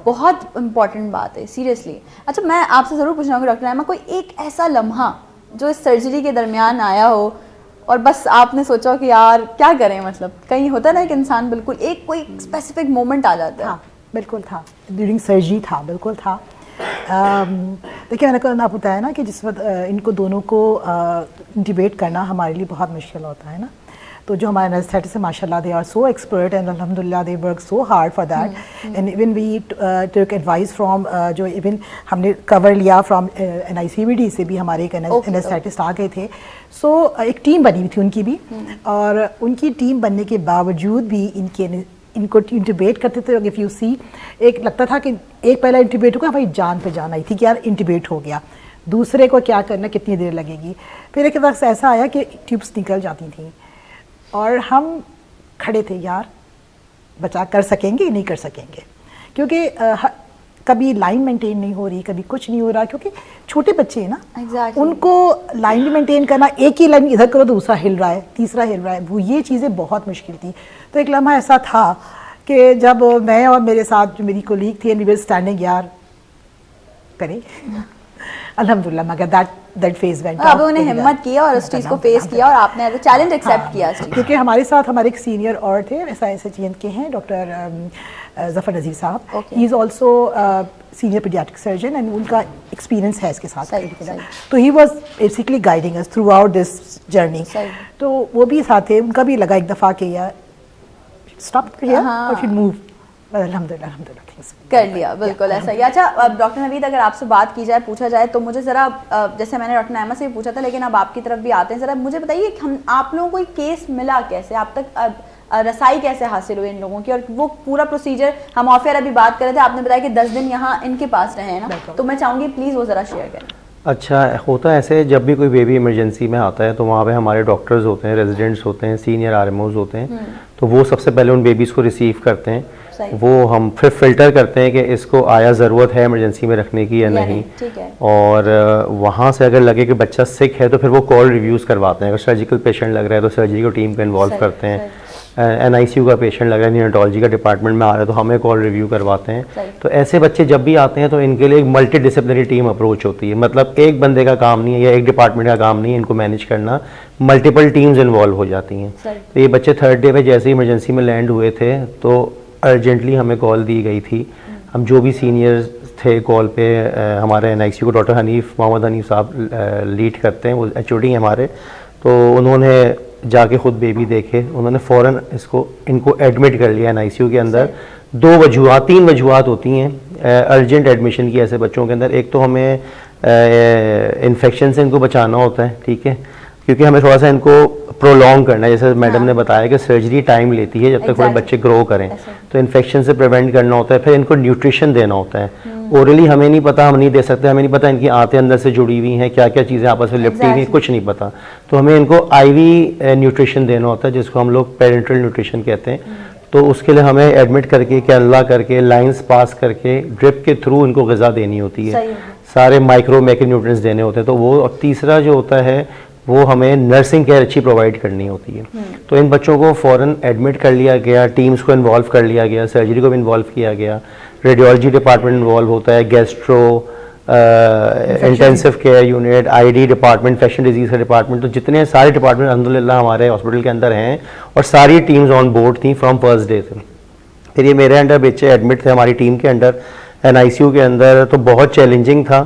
बहुत इंपॉर्टेंट बात है, सीरियसली। अच्छा, मैं आपसे ज़रूर पूछना चाहूँगी डॉक्टर नईमा, कोई एक ऐसा लम्हा जो इस सर्जरी के दरमियान आया हो और बस आपने सोचा कि यार क्या करें, मतलब कहीं होता है ना एक इंसान बिल्कुल एक कोई स्पेसिफिक मोमेंट आ जाता है। हाँ, बिल्कुल था, ड्यूरिंग सर्जरी था, बिल्कुल था। देखिए, मैंने कल आपको बताया ना कि जिस वक्त इनको दोनों को इंटीबेट करना हमारे लिए बहुत मुश्किल होता है ना, तो जो हमारे एनेस्थेटिस्ट है माशाल्लाह they are so expert and अल्हम्दुलिल्लाह they work so hard for that. And even we took advice from जो इवन हमने कवर लिया फ्रॉम NICVD से भी, हमारे एक एनेस्थेटिस्ट आ गए थे। सो एक टीम बनी हुई थी उनकी भी, और उनकी टीम बनने के बावजूद भी इनको इंटीबेट करते थे। इफ़ यू सी, एक लगता था कि एक पहला इंटीबेट होगा, भाई जान पे जान आई थी कि यार इंटीबेट हो गया, दूसरे को क्या करना, कितनी देर लगेगी। फिर एक वक्त ऐसा आया कि ट्यूब्स निकल जाती थी और हम खड़े थे, यार बचा कर सकेंगे नहीं कर सकेंगे, क्योंकि कभी लाइन मेंटेन नहीं हो रही, कभी कुछ नहीं हो रहा, क्योंकि छोटे बच्चे हैं ना। Exactly. उनको लाइन भी मेंटेन करना, एक ही लाइन इधर करो तो दूसरा हिल रहा है, तीसरा हिल रहा है, वो ये चीज़ें बहुत मुश्किल थी। तो एक लम्हा ऐसा था कि जब मैं और मेरे साथ जो मेरी कोलीग थी, वी वर स्टैंडिंग, यार करें अल्हम्दुलिल्लाह, मगर दैट फेज वेंट। अब उन्हें हिम्मत किया और उस चीज़ को फेस किया और आपने एज अ चैलेंज एक्सेप्ट किया। क्योंकि हमारे साथ हमारे एक सीनियर और थे SISHN के हैं, डॉक्टर ज़फ़र नज़ीर साहब। He is also senior paediatric surgeon and उनका एक्सपीरियंस है इसके साथ। तो he was basically guiding us through out this journey. तो वो भी साथ थे, उनका भी लगा एक दफ़ा कि यार स्टॉप हियर और फिर मूव। अल्हम्दुलिल्लाह कर लिया, बिल्कुल ऐसा ही। अच्छा, अब डॉक्टर नवीद, अगर आपसे बात की जाए, पूछा जाए, तो मुझे ज़रा, जैसे मैंने डॉक्टर नईमा से भी पूछा था, लेकिन अब आपकी तरफ भी आते हैं, ज़रा मुझे बताइए हम आप लोगों को कोई केस मिला कैसे, आप तक रसाई कैसे हासिल हुई इन लोगों की, और वो पूरा प्रोसीजर हम ऑफ एयर अभी बात कर रहे थे, आपने बताया कि 10 दिन यहाँ इनके पास रहे हैं ना, तो मैं चाहूँगी प्लीज़ वो ज़रा शेयर करें। अच्छा, होता है ऐसे, जब भी कोई बेबी इमरजेंसी में आता है तो वहाँ पे हमारे डॉक्टर्स होते हैं, रेजिडेंट्स होते हैं, सीनियर RMOs होते हैं, तो वो सबसे पहले उन बेबीज़ को रिसीव करते हैं। वो हम फिर फिल्टर करते हैं कि इसको आया ज़रूरत है इमरजेंसी में रखने की या नहीं। ठीक है। और वहाँ से अगर लगे कि बच्चा सिक है तो फिर वो कॉल रिव्यूज़ करवाते हैं। अगर सर्जिकल पेशेंट लग रहा है तो सर्जरी को टीम को इन्वॉल्व करते हैं। NICU का पेशेंट लग रहा है, न्यूरोलॉजी का डिपार्टमेंट में आ रहा है तो हमें कॉल रिव्यू करवाते हैं। तो ऐसे बच्चे जब भी आते हैं तो इनके लिए एक मल्टी डिसिप्लिनरी टीम अप्रोच होती है। मतलब एक बंदे का काम नहीं है या एक डिपार्टमेंट का काम नहीं है इनको मैनेज करना, मल्टीपल टीम्स इन्वॉल्व हो जाती हैं। तो ये बच्चे 3rd डे पे जैसे ही इमरजेंसी में लैंड हुए थे तो अर्जेंटली हमें कॉल दी गई थी। हम जो भी सीनियर्स थे कॉल पे, हमारे NICU को डॉक्टर मोहम्मद हनीफ साहब लीड करते हैं, वो HOD हैं हमारे, तो उन्होंने जाके खुद बेबी देखे, उन्होंने फ़ौरन इनको एडमिट कर लिया NICU के अंदर। तीन वजूहत होती हैं अर्जेंट एडमिशन की ऐसे बच्चों के अंदर। एक तो हमें इन्फेक्शन से इनको बचाना होता है, ठीक है, क्योंकि हमें थोड़ा सा इनको प्रोलॉन्ग करना है, जैसे मैडम ने बताया कि सर्जरी टाइम लेती है जब तक थोड़े बच्चे ग्रो करें, तो इन्फेक्शन से प्रिवेंट करना होता है। फिर इनको न्यूट्रिशन देना होता है, ओरली हमें नहीं पता, हम नहीं दे सकते, हमें नहीं पता इनकी आंतें अंदर से जुड़ी हुई हैं, क्या क्या चीज़ें आपस में लिपटी हुई हैं, कुछ नहीं पता, तो हमें इनको आईवी न्यूट्रिशन देना होता है, जिसको हम लोग पेरेंटल न्यूट्रिशन कहते हैं। तो उसके लिए हमें एडमिट करके, कैनुला करके, लाइंस पास करके, ड्रिप के थ्रू इनको ग़िज़ा देनी होती है, सारे माइक्रो मैक्रोन्यूट्रिएंट्स देने होते हैं। तो वो, और तीसरा जो होता है वो हमें नर्सिंग केयर अच्छी प्रोवाइड करनी होती है। तो इन बच्चों को फ़ौरन एडमिट कर लिया गया, टीम्स को इन्वॉल्व कर लिया गया, सर्जरी को भी इन्वॉल्व किया गया, रेडियोलॉजी डिपार्टमेंट इन्वॉल्व होता है, gastro, intensive care unit, ID department, infection disease का डिपार्टमेंट, तो जितने सारे डिपार्टमेंट अल्हम्दुलिल्लाह हमारे हॉस्पिटल के अंदर हैं, और सारी टीम्स ऑन बोर्ड थी फ्रॉम फर्स्ट डे से। फिर ये मेरे अंडर बच्चे एडमिट थे हमारी टीम के अंडर NICU के अंदर, तो बहुत चैलेंजिंग था।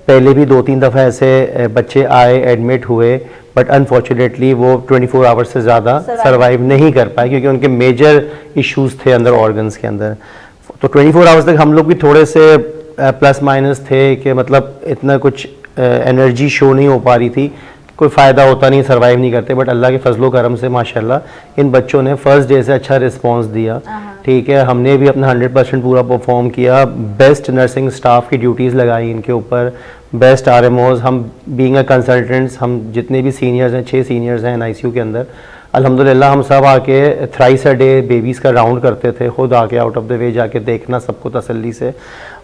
पहले भी 2-3 दफ़ा ऐसे बच्चे आए, एडमिट हुए, बट अनफॉर्चुनेटली वो 24 आवर्स से ज़्यादा सर्वाइव नहीं कर पाए, क्योंकि उनके मेजर इश्यूज़ थे अंदर ऑर्गन्स के अंदर। तो 24 आवर्स तक हम लोग भी थोड़े से प्लस माइनस थे, कि मतलब इतना कुछ एनर्जी शो नहीं हो पा रही थी, कोई फ़ायदा होता नहीं, सर्वाइव नहीं करते, बट अल्लाह के फजलो करम से माशाल्लाह इन बच्चों ने फर्स्ट डे से अच्छा रिस्पांस दिया, ठीक है। हमने भी अपना 100% पूरा परफॉर्म किया, बेस्ट नर्सिंग स्टाफ की ड्यूटीज़ लगाई इनके ऊपर, बेस्ट RMOs, हम बीइंग अ कंसल्टेंट्स, हम जितने भी सीनियर्स हैं, 6 सीनियर्स हैं NICU के अंदर, अल्हम्दुलिल्लाह हम सब आके थ्राइस अ डे बेबीज़ का राउंड करते थे, खुद आके आउट ऑफ द वे जाके देखना सबको तसल्ली से,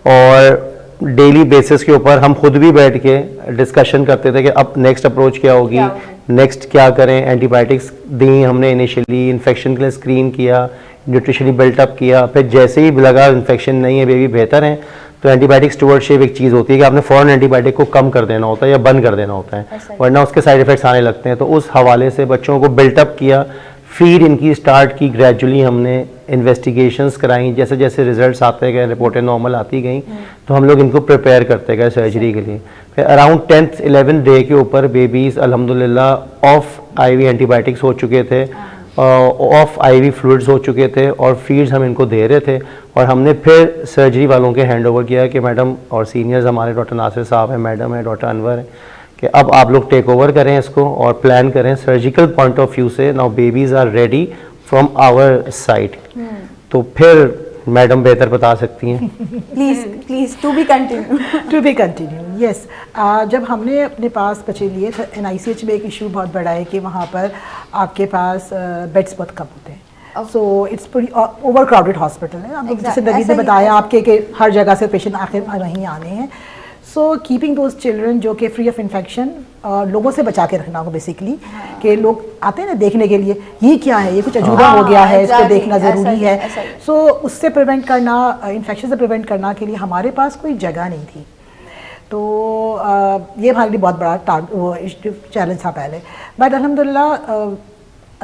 और डेली बेसिस के ऊपर हम खुद भी बैठ के डिस्कशन करते थे कि अब नेक्स्ट अप्रोच क्या होगी, नेक्स्ट क्या करें। एंटीबायोटिक्स दी हमने इनिशियली, इन्फेक्शन के लिए स्क्रीन किया, न्यूट्रिशनली बिल्टअप किया, फिर जैसे ही लगा इन्फेक्शन नहीं है, बेबी बेहतर है, तो एंटीबायोटिक स्टुवर्डशिप एक चीज़ होती है कि आपने फ़ौरन एंटीबायोटिक को कम कर देना होता है या बंद कर देना होता है, वरना उसके साइड इफ़ेक्ट्स आने लगते हैं। तो उस हवाले से बच्चों को बिल्टअप किया, फीड इनकी स्टार्ट की, ग्रेजुअली हमने इन्वेस्टिगेशंस कराई, जैसे जैसे रिजल्ट्स आते गए, रिपोर्टें नॉर्मल आती गई, तो हम लोग इनको प्रिपेयर करते गए सर्जरी के लिए। फिर अराउंड 10th 11th डे के ऊपर बेबीज़ अल्हम्दुलिल्लाह ऑफ IV एंटीबायोटिक्स हो चुके थे, ऑफ IV फ्लूइड्स हो चुके थे, और फीड्स हम इनको दे रहे थे, और हमने फिर सर्जरी वालों के हैंड ओवर किया कि मैडम, और सीनियर्स हमारे डॉक्टर नासिर साहब हैं, मैडम है, डॉक्टर अनवर है, कि अब आप लोग टेक ओवर करें इसको और प्लान करें सर्जिकल पॉइंट ऑफ व्यू से। Now babies are ready from our side. तो फिर मैडम बेहतर बता सकती हैं। Please to be continue. Yes, जब हमने अपने पास बच्चे लिए थे, NICH में एक इशू बहुत बड़ा है कि वहाँ पर आपके पास बेड्स बहुत कम होते हैं, सो इट्स पूरी ओवर क्राउडेड हॉस्पिटल है। जैसे नदीर ने बताया आपके कि हर जगह से पेशेंट आखिर वहीं आने हैं, सो कीपिंग दोज चिल्ड्रन जो कि फ्री ऑफ इन्फेक्शन, लोगों से बचा के रखना होगा बेसिकली, कि लोग आते हैं ना देखने के लिए, ये क्या है, ये कुछ अजूबा हो गया है, इसको देखना ज़रूरी है। सो उससे प्रिवेंट करना, इन्फेक्शन से प्रिवेंट करना के लिए हमारे पास कोई जगह नहीं थी, तो ये हमारे लिए बहुत बड़ा चैलेंज था पहले। बट अल्हम्दुलिल्लाह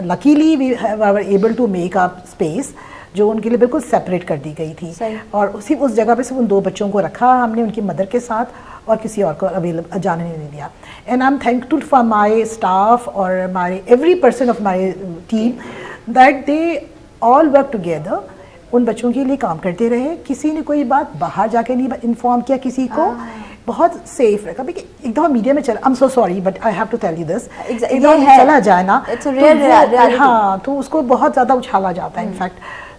luckily we were able to make a space जो उनके लिए बिल्कुल सेपरेट कर दी गई थी, और उस जगह पे सिर्फ उन 2 बच्चों को रखा हमने, उनकी मदर के साथ, और किसी और को अवेलेबल जाने नहीं दिया। And I am thankful for my staff और my every person of my team that they all work together, उन बच्चों के लिए काम करते रहे, किसी ने कोई बात बाहर जाके नहीं इन्फॉर्म किया किसी को, बहुत सेफ रखा। एक दफ़ा मीडिया में चला, I am so sorry but I have to tell you this, एक दफ़ा चला जाए ना, हाँ, तो उसको बहुत ज़्यादा उछाला जाता है in fact.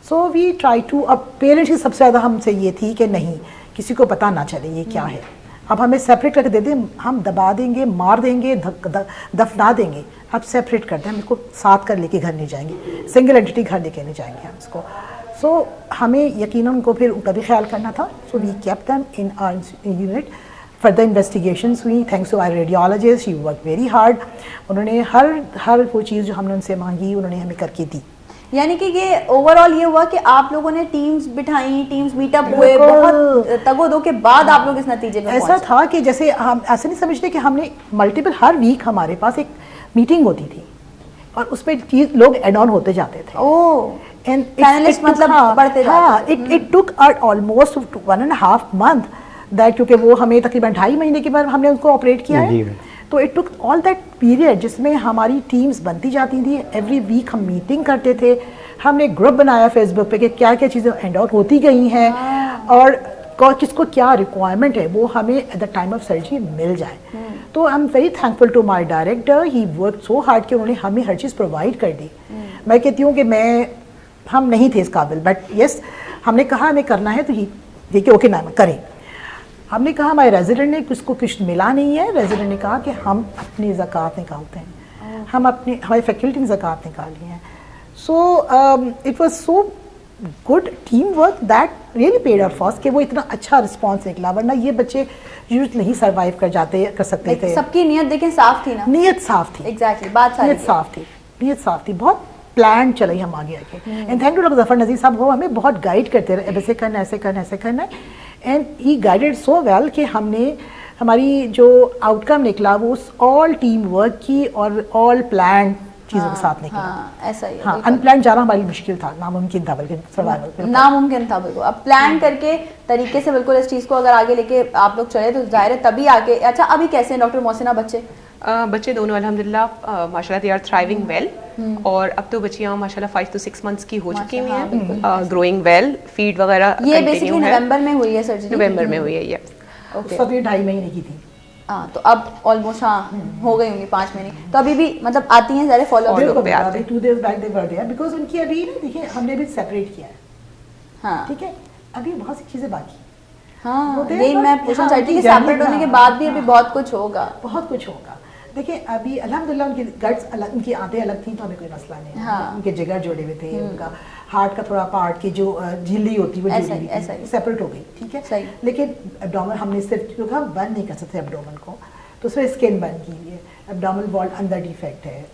So we try to, अब पेरेंट्स की सबसे ज़्यादा हमसे ये थी कि नहीं, किसी को पता ना चले ये क्या है, अब हमें सेपरेट करके दे दें, हम दबा देंगे, मार देंगे, दफना देंगे, अब सेपरेट करते हैं, हम इसको साथ कर लेके घर नहीं जाएंगे, सिंगल एंटिटी घर लेके नहीं जाएंगे हम इसको। सो हमें यकीनन उनको फिर उनका भी ख्याल करना था, so we kept them in our unit. Further investigations हुई, thanks to our radiologist, she work very hard, उन्होंने हर वो चीज़ जो हमने उनसे मांगी उन्होंने हमें करके दी। यानी कि ये ओवरऑल ये हुआ कि आप लोगों ने टीम्स बिठाई, टीम्स मीटअप हुए, बहुत तगोदो के बाद आप लोग इस नतीजे में ऐसा था कि जैसे हम ऐसे नहीं समझते कि हमने मल्टीपल, हर वीक हमारे पास एक मीटिंग होती थी और उस पर चीज लोग एड ऑन होते जाते थे। ओह, एंड पैनलिस्ट मतलब बढ़ते जाते थे। It took almost 1.5 month that, क्योंकि वो हमें तकरीबन 2.5 महीने के बाद हमने उनको ऑपरेट किया है, तो it took all that period जिसमें हमारी टीम्स बनती जाती थी, एवरी वीक हम मीटिंग करते थे, हमने एक ग्रुप बनाया फेसबुक पे कि क्या क्या चीज़ें एंड आउट होती गई हैं और किसको क्या रिक्वायरमेंट है वो हमें at the time of surgery मिल जाए। तो I am very thankful to my director, he work so hard कि उन्होंने हमें हर चीज़ प्रोवाइड कर दी। मैं कहती हूँ कि हम नहीं थे इस काबिल, बट यस हमने कहा हमें करना है तो ही देखिए ओके ना करें। हमने कहा हमारे रेजिडेंट ने किसको कुछ मिला नहीं है, रेजिडेंट ने कहा कि हम अपनी ज़कात निकालते हैं, हम हमारी फैकल्टी में ज़कात निकाली हैं। So it was so good team work that really paid off फॉस कि वो इतना अच्छा रिस्पॉन्स निकला, वरना ये बच्चे यूजुअली नहीं सर्वाइव कर सकते थे। सबकी नीयत देखें साफ थी ना, नीयत साफ थी, एग्जैक्टली बात सारी नीयत साफ थी, बहुत प्लान चलाई हम आगे आके। And thank you doctor Zafar Nazir साहब, वो हमें बहुत गाइड करते रहे, ऐसे करना ऐसे करना ऐसे करना, and he guided so well कि हमने हमारी जो आउटकम निकला वो ऑल टीम वर्क की और ऑल प्लान चीज़ों के साथ निकला। ऐसा ही है, हाँ, अनप्लान जाना हमारे लिए मुश्किल था, नामुमकिन था, बल्कि सर्वाइवल नामुमकिन था बिल्कुल। अब प्लान करके तरीके से बिल्कुल इस चीज़ को अगर आगे लेके आप लोग चले तो जाहिर है तभी आगे। अच्छा अभी कैसे हैं डॉक्टर मोहसिना बच्चे? बच्चे दोनों अल्हम्दुलिल्लाह माशाल्लाह दे आर थ्राइविंग वेल, और अब तो बच्चियाँ माशाल्लाह 5 to 6 months की हो चुकी हुई हैं, ग्रोइंग वेल, फीड वगैरह ये बेसिकली नवंबर में हुई है सर्जरी? नवंबर में हुई है ये। ओके, 2.5 महीने की थी। हाँ तो अब ऑलमोस्ट हो गई होंगी 5 महीने, तो अभी भी मतलब आती हैं ज़्यादा फॉलो Follow पे आते हैं। 2 days back they were there because उनकी अभी ना देखिए हमने भी सेपरेट किया है, हाँ ठीक है, अभी बहुत सी चीज़ें बाकी, हाँ वो देख यही लो, मैं पूछना हाँ, चाहती थी कि उनकी सेपरेट होने के जर्नी, बाद भी अभी हाँ, बहुत कुछ होगा। बहुत कुछ होगा। देखिए अभी अल्हम्दुलिल्लाह उनकी गट्स अलग, उनकी आंतें अलग थी तो हमें कोई मसला नहीं है, हाँ। उनके जिगर जुड़े हुए थे, उनका हार्ट का थोड़ा पार्ट की जो झिल्ली होती है वो ऐसा जुड़ी ही, हुई ऐसा थी, ही। सेपरेट हो गई, ठीक है। सही। लेकिन एब्डोमेन हमने सिर्फ क्योंकि हम बंद नहीं कर सकते एब्डोमेन को, तो उसमें स्किन बंद की हुई है, एब्डोमिनल वॉल अंदर डिफेक्ट है,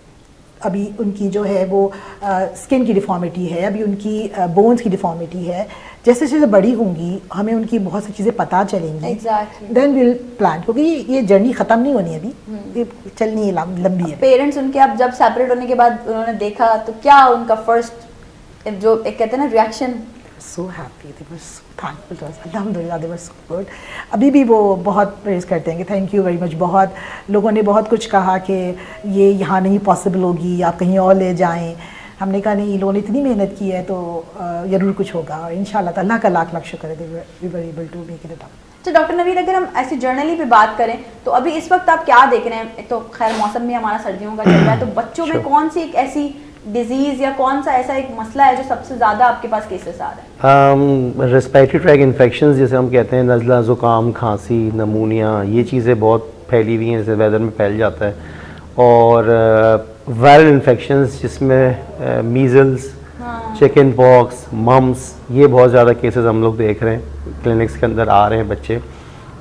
अभी उनकी जो है वो स्किन की डिफॉर्मिटी है, अभी उनकी बोन्स की डिफॉर्मिटी है। जैसे जैसे बड़ी होंगी हमें उनकी बहुत सी चीज़ें पता चलेंगी, Exactly. देन विल प्लान, क्योंकि ये जर्नी ख़त्म नहीं होनी अभी, ये चलनी है, लंबी है। पेरेंट्स उनके अब जब सेपरेट होने के बाद उन्होंने देखा तो क्या उनका फर्स्ट जो एक कहते हैं ना reaction? So happy, they were so thankful to us, अल्हम्दुलिल्लाह दे वर सो गुड। अभी भी वो बहुत प्रेज करते हैं कि थैंक यू वेरी मच, बहुत लोगों ने बहुत कुछ कहा कि ये यहाँ नहीं पॉसिबल होगी, आप कहीं और ले जाएं। हमने कहा नहीं, लोगों ने इतनी मेहनत की है तो ज़रूर कुछ होगा, और इंशाल्लाह अल्लाह का लाख लाख शुक्र है, we were able to make it up. तो डॉक्टर नवीद अगर हम ऐसी जर्नली पे बात करें तो अभी इस वक्त आप क्या देख रहे हैं? एक तो खैर मौसम भी हमारा सर्दियों का चल रहा है, तो बच्चों में कौन सी एक ऐसी डिजीज या कौन सा ऐसा एक मसला है जो सबसे ज़्यादा आपके पास केसेस आ रहे हैं? रेस्पिरेटरी ट्रैक इन्फेक्शंस जैसे हम कहते हैं, नज़ला, ज़ुकाम, खांसी, नमूनिया, ये चीज़ें बहुत फैली हुई हैं, जैसे वेदर में फैल जाता है, और वायरल इन्फेक्शंस जिसमें मीज़ल्स, चिकन पॉक्स, मम्स, ये बहुत ज़्यादा केसेस हम लोग देख रहे हैं, क्लिनिक्स के अंदर आ रहे हैं बच्चे।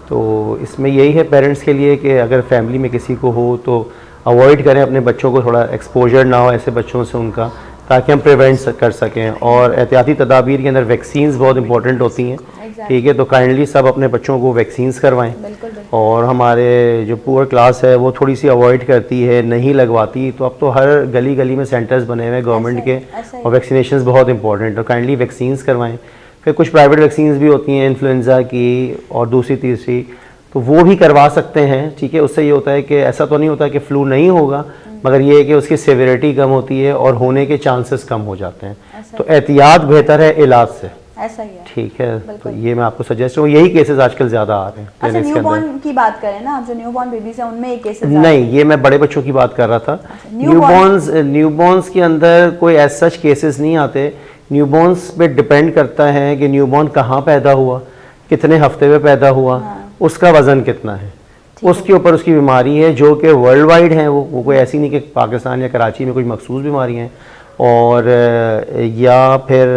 तो इसमें यही है पेरेंट्स के लिए कि अगर फैमिली में किसी को हो तो अवॉइड करें, अपने बच्चों को थोड़ा एक्सपोजर ना हो ऐसे बच्चों से उनका, ताकि हम प्रिवेंट कर सकें। और एहतियाती तदाबीर के अंदर वैक्सीन्स बहुत इंपॉर्टेंट होती हैं, ठीक है, तो काइंडली सब अपने बच्चों को वैक्सीन्स करवाएं। और हमारे जो पुअर क्लास है वो थोड़ी सी अवॉइड करती है, नहीं लगवाती, तो अब तो हर गली गली में सेंटर्स बने हुए हैं गवर्नमेंट के, और वैक्सीनेशन बहुत इंपॉर्टेंट है, काइंडली वैक्सीन्स करवाएं। फिर कुछ प्राइवेट वैक्सीन्स भी होती हैं, इन्फ्लुएंजा की और दूसरी तीसरी, तो वो भी करवा सकते हैं, ठीक है। उससे ये होता है कि ऐसा तो नहीं होता कि फ्लू नहीं होगा, मगर ये है कि उसकी सेवेरिटी कम होती है और होने के चांसेस कम हो जाते हैं, तो एहतियात बेहतर है इलाज से, ऐसा ही है, ठीक है। तो ये मैं आपको सजेस्ट करूँ, यही केसेस आजकल ज़्यादा आ रहे हैं अच्छा क्लिनिक्स के अंदर। न्यूबॉर्न की बात करें ना, जो न्यूबॉर्न बेबीज हैं उनमें एक केसेस नहीं, ये मैं बड़े बच्चों की बात कर रहा था। न्यूबॉर्न्स के अंदर कोई एज सच केसेस नहीं आते। न्यूबॉर्न्स पे डिपेंड करता है कि न्यूबॉर्न कहाँ पैदा हुआ, कितने हफ्ते में पैदा हुआ, उसका वज़न कितना है, उसके ऊपर उसकी बीमारी है, जो कि वर्ल्ड वाइड हैं। वो कोई ऐसी नहीं कि पाकिस्तान या कराची में कुछ मखसूस बीमारी हैं, और या फिर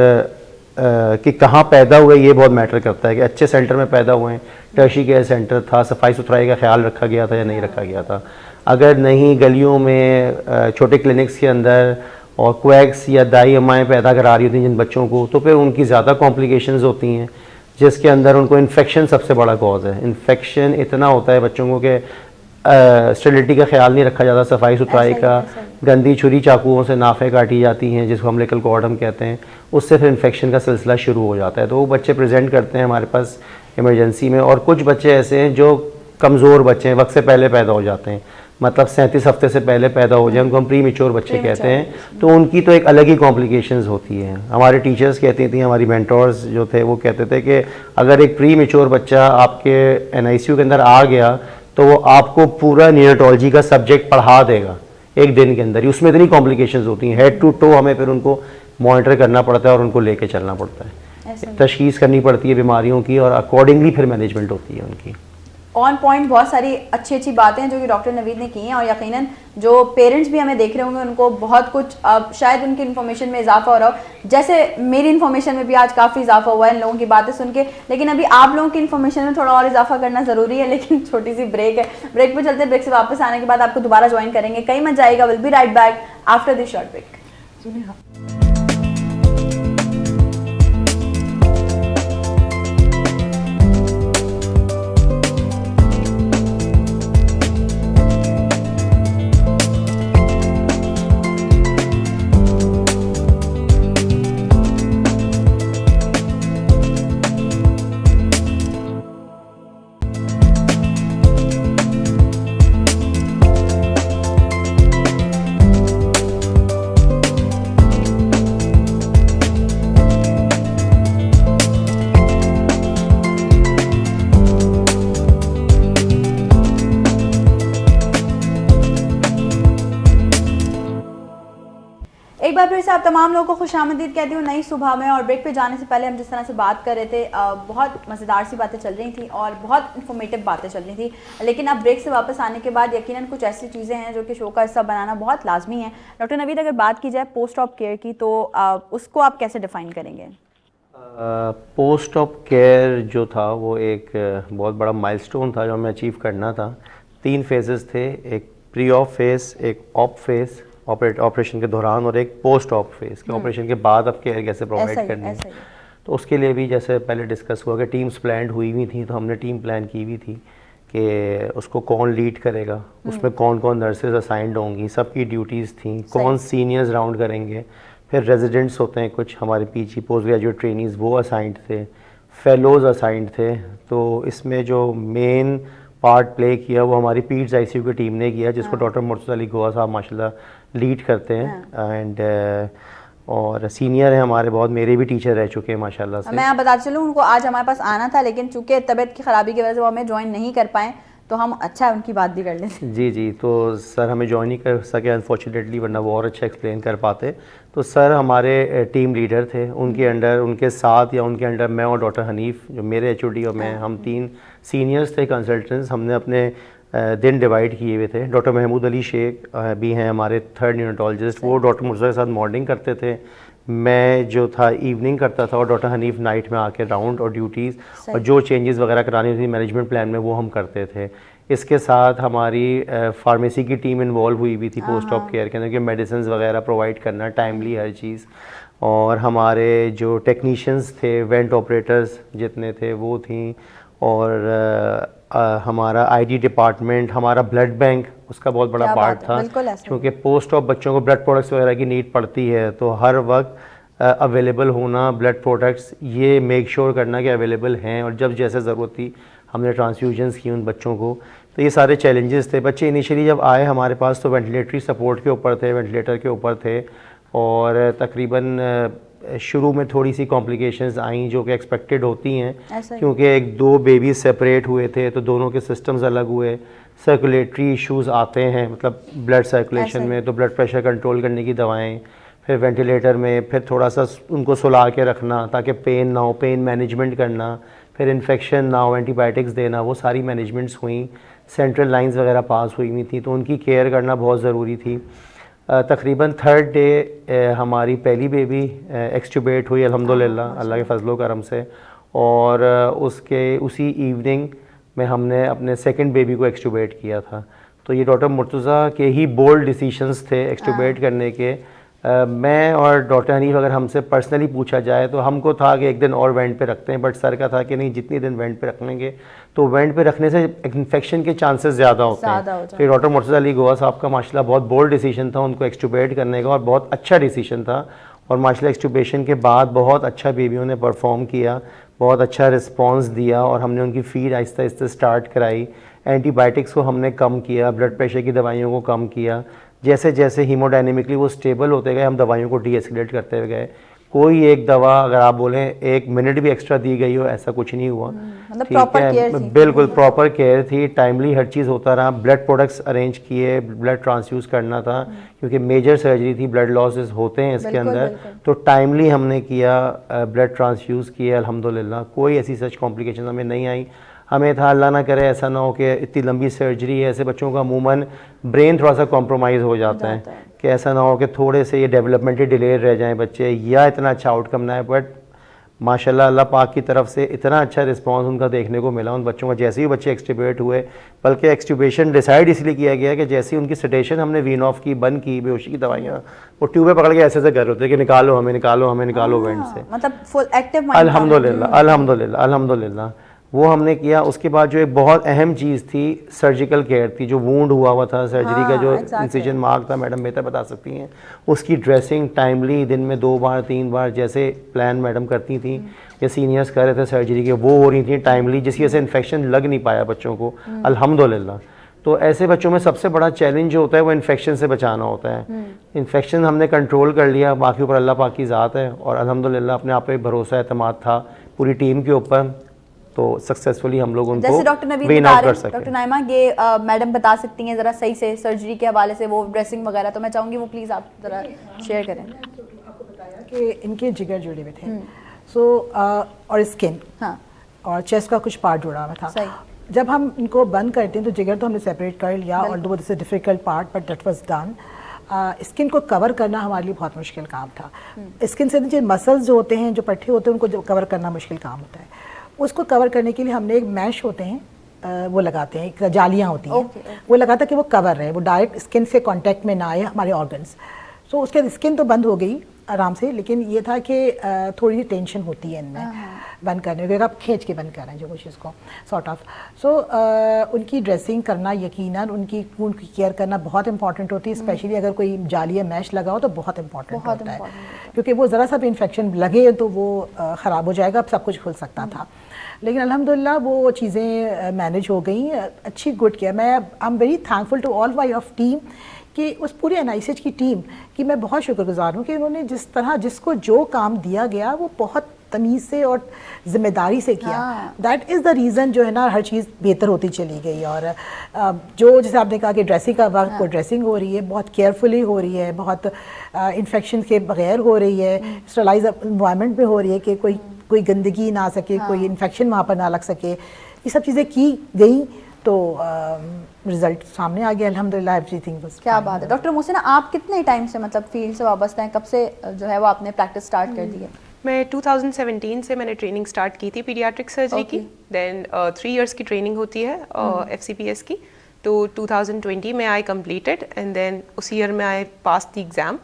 कि कहाँ पैदा हुए, ये बहुत मैटर करता है कि अच्छे सेंटर में पैदा हुए हैं, टर्शी केयर सेंटर था, सफाई सुथराई का ख्याल रखा गया था या नहीं रखा गया था। अगर नहीं, गलियों में छोटे क्लिनिक्स के अंदर और क्वैक्स या दाई अम्माएँ पैदा करा रही होती हैं जिन बच्चों को, तो फिर उनकी ज़्यादा कॉम्प्लिकेशंस होती हैं, जिसके अंदर उनको इन्फेक्शन सबसे बड़ा कॉज है। इन्फेक्शन इतना होता है बच्चों को कि स्टेरिलिटी का ख्याल नहीं रखा जाता, सफाई सुथराई का, गंदी छुरी चाकुओं से नाफ़े काटी जाती हैं जिसको हम लेकल कॉर्ड हम कहते हैं, उससे फिर इन्फेक्शन का सिलसिला शुरू हो जाता है। तो वो बच्चे प्रेजेंट करते हैं हमारे पास इमरजेंसी में, और कुछ बच्चे ऐसे हैं जो कमज़ोर बच्चे हैं, वक्त से पहले पैदा हो जाते हैं, मतलब 37 हफ्ते से पहले पैदा हो जाए, उनको हम प्री मेच्योर बच्चे कहते हैं। तो उनकी तो एक अलग ही कॉम्प्लिकेशंस होती हैं। हमारे टीचर्स कहती थी, हमारी मेंटोर्स जो थे वो कहते थे कि अगर एक प्री मेच्योर बच्चा आपके NICU के अंदर आ गया तो वो आपको पूरा नियोनेटोलॉजी का सब्जेक्ट पढ़ा देगा एक दिन के अंदर ही। उसमें इतनी कॉम्प्लिकेशंस होती हैं, हेड टू टो हमें फिर उनको मॉनिटर करना पड़ता है और उनको लेके चलना पड़ता है, तशखीस करनी पड़ती है बीमारियों की और अकॉर्डिंगली फिर मैनेजमेंट होती है उनकी। ऑन पॉइंट बहुत सारी अच्छी अच्छी बातें हैं जो कि डॉक्टर नवीद ने की हैं, और यकीनन जो पेरेंट्स भी हमें देख रहे होंगे उनको बहुत कुछ अब शायद उनकी इन्फॉर्मेशन में इजाफा हो रहा हो। जैसे मेरी इन्फॉर्मेशन में भी आज काफ़ी इजाफा हुआ है इन लोगों की बातें सुन के, लेकिन अभी आप लोगों की इन्फॉर्मेशन में थोड़ा और इजाफा करना ज़रूरी है। लेकिन छोटी सी ब्रेक है, ब्रेक पे चलते, ब्रेक से वापस आने के बाद आपको दोबारा ज्वाइन करेंगे, कहीं मत जाइएगा, will be right back after this short break. एक बार फिर से आप तमाम लोगों को खुशामदीद कहती हूँ नई सुबह में। और ब्रेक पे जाने से पहले हम जिस तरह से बात कर रहे थे, बहुत मज़ेदार सी बातें चल रही थी और बहुत इन्फॉर्मेटिव बातें चल रही थी। लेकिन अब ब्रेक से वापस आने के बाद यकीनन कुछ ऐसी चीज़ें हैं जो कि शो का हिस्सा बनाना बहुत लाजमी है। डॉक्टर नवीद, अगर बात की जाए पोस्ट ऑप केयर की, तो उसको आप कैसे डिफ़ाइन करेंगे? पोस्ट ऑप केयर जो था वो एक बहुत बड़ा माइलस्टोन था जो हमें अचीव करना था। 3 फेजेस थे, एक प्री ऑप फेज़, एक ऑप फेज़ ऑपरेशन के दौरान, और एक पोस्ट ऑप फेज़ के ऑपरेशन के बाद अब केयर कैसे प्रोवाइड करनी है। तो उसके लिए भी जैसे पहले डिस्कस हुआ कि टीम्स प्लान हुई हुई थी, तो हमने टीम प्लान की हुई थी कि उसको कौन लीड करेगा, उसमें कौन कौन नर्सेज असाइंड होंगी, सबकी ड्यूटीज़ थी, कौन सीनियर्स राउंड करेंगे, फिर रेजिडेंट्स होते हैं कुछ हमारे PG पोस्ट ग्रेजुएट ट्रेनीज़, वो असाइंड थे, फेलोज़ असाइंड थे। तो इसमें जो मेन पार्ट प्ले किया वो हमारी पीड्स ICU की टीम ने किया, जिसको डॉक्टर मुर्तज़ा अली गोवा साहब माशाल्लाह लीड करते हैं। एंड और सीनियर हैं हमारे बहुत, मेरे भी टीचर रह चुके हैं माशाल्लाह से। मैं आप बता चलूँ, उनको आज हमारे पास आना था, लेकिन चूंकि तबीयत की ख़राबी की वजह से वो हमें ज्वाइन नहीं कर पाए, तो हम अच्छा उनकी बात भी कर लेते। जी जी, तो सर हमें ज्वाइन नहीं कर सके अनफॉर्चुनेटली, वरना वो और अच्छा एक्सप्लेन कर पाते। तो सर हमारे टीम लीडर थे, उनके अंडर, उनके साथ या उनके अंडर मैं और डॉक्टर हनीफ जो मेरे HOD और मैं, हम 3 सीनियर्स थे कंसल्टेंट्स। हमने अपने दिन डिवाइड किए हुए थे। डॉक्टर महमूद अली शेख भी हैं हमारे 3rd न्यूरोलॉजिस्ट, वो डॉक्टर मुर्तज़ा के साथ मॉर्निंग करते थे, मैं जो था इवनिंग करता था, और डॉक्टर हनीफ नाइट में आके राउंड और ड्यूटीज़ और जो चेंजेस वगैरह करानी थी मैनेजमेंट प्लान में वो हम करते थे। इसके साथ हमारी फार्मेसी की टीम इन्वॉल्व हुई भी थी पोस्ट ऑप केयर के अंदर, कि मेडिसिन वगैरह प्रोवाइड करना टाइमली हर चीज़। और हमारे जो टेक्नीशियंस थे, वेंट ऑपरेटर्स जितने थे वो थी, और हमारा ID डिपार्टमेंट, हमारा ब्लड बैंक उसका बहुत बड़ा पार्ट था, क्योंकि पोस्ट ऑफ बच्चों को ब्लड प्रोडक्ट्स वगैरह की नीड पड़ती है, तो हर वक्त अवेलेबल होना ब्लड प्रोडक्ट्स, ये मेक श्योर करना कि अवेलेबल हैं, और जब जैसे ज़रूरत थी हमने ट्रांसफ्यूजन्स की उन बच्चों को। तो ये सारे चैलेंजेस थे। बच्चे इनिशियली जब आए हमारे पास तो वेंटिलेटरी सपोर्ट के ऊपर थे, वेंटिलेटर के ऊपर थे, और तकरीबन शुरू में थोड़ी सी कॉम्प्लिकेशंस आई जो कि एक्सपेक्टेड होती हैं, क्योंकि 1-2 बेबीज सेपरेट हुए थे, तो दोनों के सिस्टम्स अलग हुए। सर्कुलेटरी इश्यूज़ आते हैं, मतलब ब्लड सर्कुलेशन में, तो ब्लड प्रेशर कंट्रोल करने की दवाएं, फिर वेंटिलेटर में, फिर थोड़ा सा उनको सुला के रखना ताकि पेन ना हो, पेन मैनेजमेंट करना, फिर इन्फेक्शन ना हो, एंटीबायोटिक्स देना, वो सारी मैनेजमेंट्स हुई। सेंट्रल लाइंस वगैरह पास हुई हुई थी, तो उनकी केयर करना बहुत ज़रूरी थी। तकरीबन 3rd डे हमारी पहली बेबी एक्सट्यूबेट हुई अल्हम्दुलिल्लाह, अल्लाह के फजलो करम से, और उसके उसी इवनिंग में हमने अपने 2nd बेबी को एक्सट्यूबेट किया था। तो ये डॉक्टर मुर्तज़ा के ही बोल्ड डिसीशंस थे एक्सट्यूबेट करने के। मैं और डॉक्टर हनीफ, अगर हमसे पर्सनली पूछा जाए तो हमको था कि एक दिन और वेंट पे रखते हैं, बट सर का था कि नहीं, जितनी दिन वेंट पे रखेंगे तो वेंट पे रखने से इन्फेक्शन के चांसेस ज़्यादा होते हैं। फिर डॉक्टर मुर्तज़ा अली गोवा साहब का माशाल्लाह बहुत बोल्ड डिसीजन था उनको एक्सट्यूबेट करने का, और बहुत अच्छा डिसीजन था, और माशाल्लाह एक्सट्यूबेशन के बाद बहुत अच्छा बेबियों ने परफॉर्म किया, बहुत अच्छा रिस्पॉन्स दिया, और हमने उनकी फीड आहिस्ता आहिस्ता स्टार्ट कराई। एंटीबायोटिक्स को हमने कम किया, ब्लड प्रेशर की दवाइयों को कम किया। जैसे जैसे हीमोडायनेमिकली वो स्टेबल होते गए, हम दवाइयों को डीएस्केलेट करते हुए गए। कोई एक दवा अगर आप बोलें 1 मिनट भी एक्स्ट्रा दी गई हो, ऐसा कुछ नहीं हुआ। मतलब ठीक proper है, care थी। बिल्कुल प्रॉपर केयर थी, टाइमली हर चीज़ होता रहा। ब्लड प्रोडक्ट्स अरेंज किए, ब्लड ट्रांसफ्यूज़ करना था क्योंकि मेजर सर्जरी थी, ब्लड लॉसेस होते हैं इसके बिल्कुल, अंदर। बिल्कुल। तो टाइमली हमने किया, ब्लड ट्रांसफ्यूज़ किए, अल्हम्दुलिल्लाह कोई ऐसी सच कॉम्प्लिकेशन हमें नहीं आई। हमें था अल्लाह ना करे ऐसा ना हो कि इतनी लंबी सर्जरी है, ऐसे बच्चों का अमूमन ब्रेन थोड़ा सा कॉम्प्रोमाइज़ हो जाता है कि ऐसा ना हो कि थोड़े से ये डेवलपमेंटली डिले रह जाएं बच्चे, या इतना अच्छा आउटकम ना है। बट माशाल्लाह अल्लाह पाक की तरफ से इतना अच्छा रिस्पांस उनका देखने को मिला उन बच्चों का। जैसे ही बच्चे एक्सट्यूबेट हुए, बल्कि एक्सट्यूबेशन डिसाइड इसलिए किया गया कि जैसे ही उनकी सेडेशन हमने वीन ऑफ की, बंद की, बेहोशी की दवाइयाँ, वो ट्यूबे पकड़ के ऐसे कर रहे होते कि निकालो हमें, निकालो हमें, निकालो वेंट से। मतलब फुल एक्टिव माइंड। अल्हम्दुलिल्लाह अल्हम्दुलिल्लाह अल्हम्दुलिल्लाह वो हमने किया। उसके बाद जो एक बहुत अहम चीज़ थी सर्जिकल केयर थी। जो वूंड हुआ था सर्जरी का, जो इंसिजन मार्क था, मैडम बेहतर बता सकती हैं, उसकी ड्रेसिंग टाइमली दिन में 2 बार 3 बार जैसे प्लान मैडम करती थी या सीनियर्स कर रहे थे सर्जरी के, वो हो रही थी टाइमली, जिसकी वजह से इन्फेक्शन लग नहीं पाया बच्चों को अल्हम्दुलिल्लाह। तो ऐसे बच्चों में सबसे बड़ा चैलेंज जो होता है वो इन्फेक्शन से बचाना होता है। इन्फेक्शन हमने कंट्रोल कर लिया, बाकी ऊपर अल्लाह पाक की ज़ात है और अल्हम्दुलिल्लाह अपने आप पे भरोसा एतमाद था पूरी टीम के ऊपर, तो सक्सेसफुली हम लोग उनको जैसे डॉक्टर नवीद वेन बता आउट रहे कर हैं, सके। डॉक्टर नाइमा ये मैडम बता सकती हैं ज़रा सही से सर्जरी के हवाले से वो ड्रेसिंग वगैरह, तो मैं चाहूँगी वो प्लीज़ आप ज़रा शेयर करें। आपको बताया कि इनके जिगर जुड़े हुए थे, सो और स्किन, हाँ और चेस्ट का कुछ पार्ट जुड़ा हुआ था। सही। जब हम इनको बंद करते हैं तो जिगर तो हमने सेपरेट कर लिया, और दो this difficult part but that was done. Skin को कवर करना हमारे लिए बहुत मुश्किल काम था। स्किन से नीचे मसल्स जो होते हैं, जो पट्टे होते हैं, उनको कवर करना मुश्किल काम होता है। उसको कवर करने के लिए हमने एक मैश होते हैं वो लगाते हैं, एक जालियाँ होती हैं, वो लगाता कि वो कवर रहे, वो डायरेक्ट स्किन से कांटेक्ट में ना आए हमारे ऑर्गन्स। सो उसके स्किन तो बंद हो गई आराम से, लेकिन ये था कि थोड़ी सी टेंशन होती है इनमें बंद करने क्योंकि आप खींच के बंद कर रहे हैं जो कुछ इसको सॉर्ट ऑफ। सो उनकी ड्रेसिंग करना, यकीनन उनकी केयर करना बहुत इंपॉर्टेंट होती है, स्पेशली अगर कोई जाली या मैश लगा हो तो बहुत इंपॉर्टेंट होता है, क्योंकि वो ज़रा सा भी इन्फेक्शन लगे तो वो ख़राब हो जाएगा, सब कुछ खुल सकता था। लेकिन अल्हम्दुलिल्लाह वो चीज़ें मैनेज हो गई, अच्छी गुड केयर। मैं I am very thankful to all my of team कि उस पूरी NICH की टीम की मैं बहुत शुक्रगुजार हूँ कि उन्होंने जिस तरह जिसको जो काम दिया गया वो बहुत तमीज़ से और ज़िम्मेदारी से किया। दैट इज़ द रीज़न जो है ना हर चीज़ बेहतर होती चली गई। और जो जैसे आपने कहा कि ड्रेसिंग का वक्त को ड्रेसिंग हो रही है, बहुत केयरफुली हो रही है, बहुत इन्फेक्शन के बगैर हो रही है, स्टरलाइज इन्वायरमेंट में हो रही है कि कोई गंदगी ना आ सके, कोई इन्फेक्शन वहाँ पर ना लग सके, ये सब चीज़ें की गई तो रिजल्ट सामने आ गया अल्हम्दुलिल्लाह, एवरीथिंग वाज। क्या बात है। डॉक्टर मोहसिना, आप कितने टाइम से मतलब फील्ड से वाबस्ता हैं, कब से जो है वो आपने प्रैक्टिस स्टार्ट कर दी है? मैं 2017 से मैंने ट्रेनिंग स्टार्ट की थी पीडियाट्रिक सर्जरी की। देन 3 इयर्स की ट्रेनिंग होती है FCPS की। तो 2020 में आई कंप्लीटेड एंड देन उस ईयर में आई पास द एग्जाम।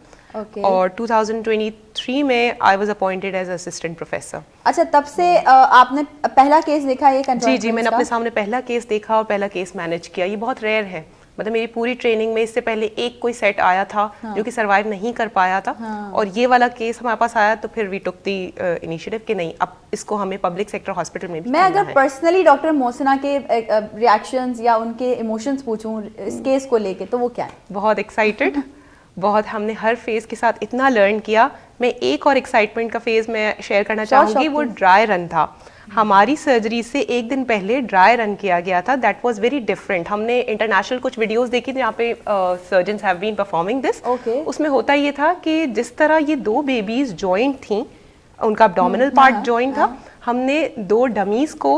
और 2023 में I was appointed as assistant professor. अच्छा, तब से आपने पहला केस देखा ये जी, मैंने अपने सामने पहला केस देखा और पहला केस मैनेज किया। ये बहुत रेयर है, मतलब मेरी पूरी ट्रेनिंग में इससे पहले एक कोई सेट आया था जो कि सरवाइव नहीं कर पाया था। और ये वाला केस हमारे पास आया तो फिर वी टुक द इनिशिएटिव कि नहीं, अब इसको हमें पब्लिक सेक्टर हॉस्पिटल में भी मैं अगर पर्सनली डॉक्टर मोहसिना के रिएक्शंस या उनके इमोशंस पूछूं इस केस को लेके तो वो क्या है? बहुत एक्साइटेड, बहुत हमने हर फेज के साथ इतना लर्न किया। मैं एक और एक्साइटमेंट का फेज मैं शेयर करना चाहूँगी, वो ड्राई रन था। हमारी सर्जरी से एक दिन पहले ड्राई रन किया गया था। That was very different. हमने इंटरनेशनल कुछ वीडियोस देखी थी जहाँ पे surgeons have been performing this. उसमें होता ये था कि जिस तरह ये 2 बेबीज जॉइंट थी, उनका एब्डोमिनल पार्ट जॉइंट था, हमने 2 डमीज को,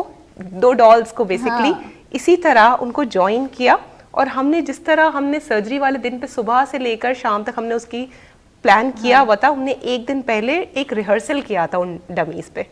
2 डॉल्स को बेसिकली इसी तरह उनको ज्वाइन किया। और हमने जिस तरह हमने सर्जरी वाले दिन पे सुबह से लेकर शाम तक हमने उसकी प्लान किया हुआ था, हमने एक दिन पहले एक रिहर्सल किया था उन डमीज पे।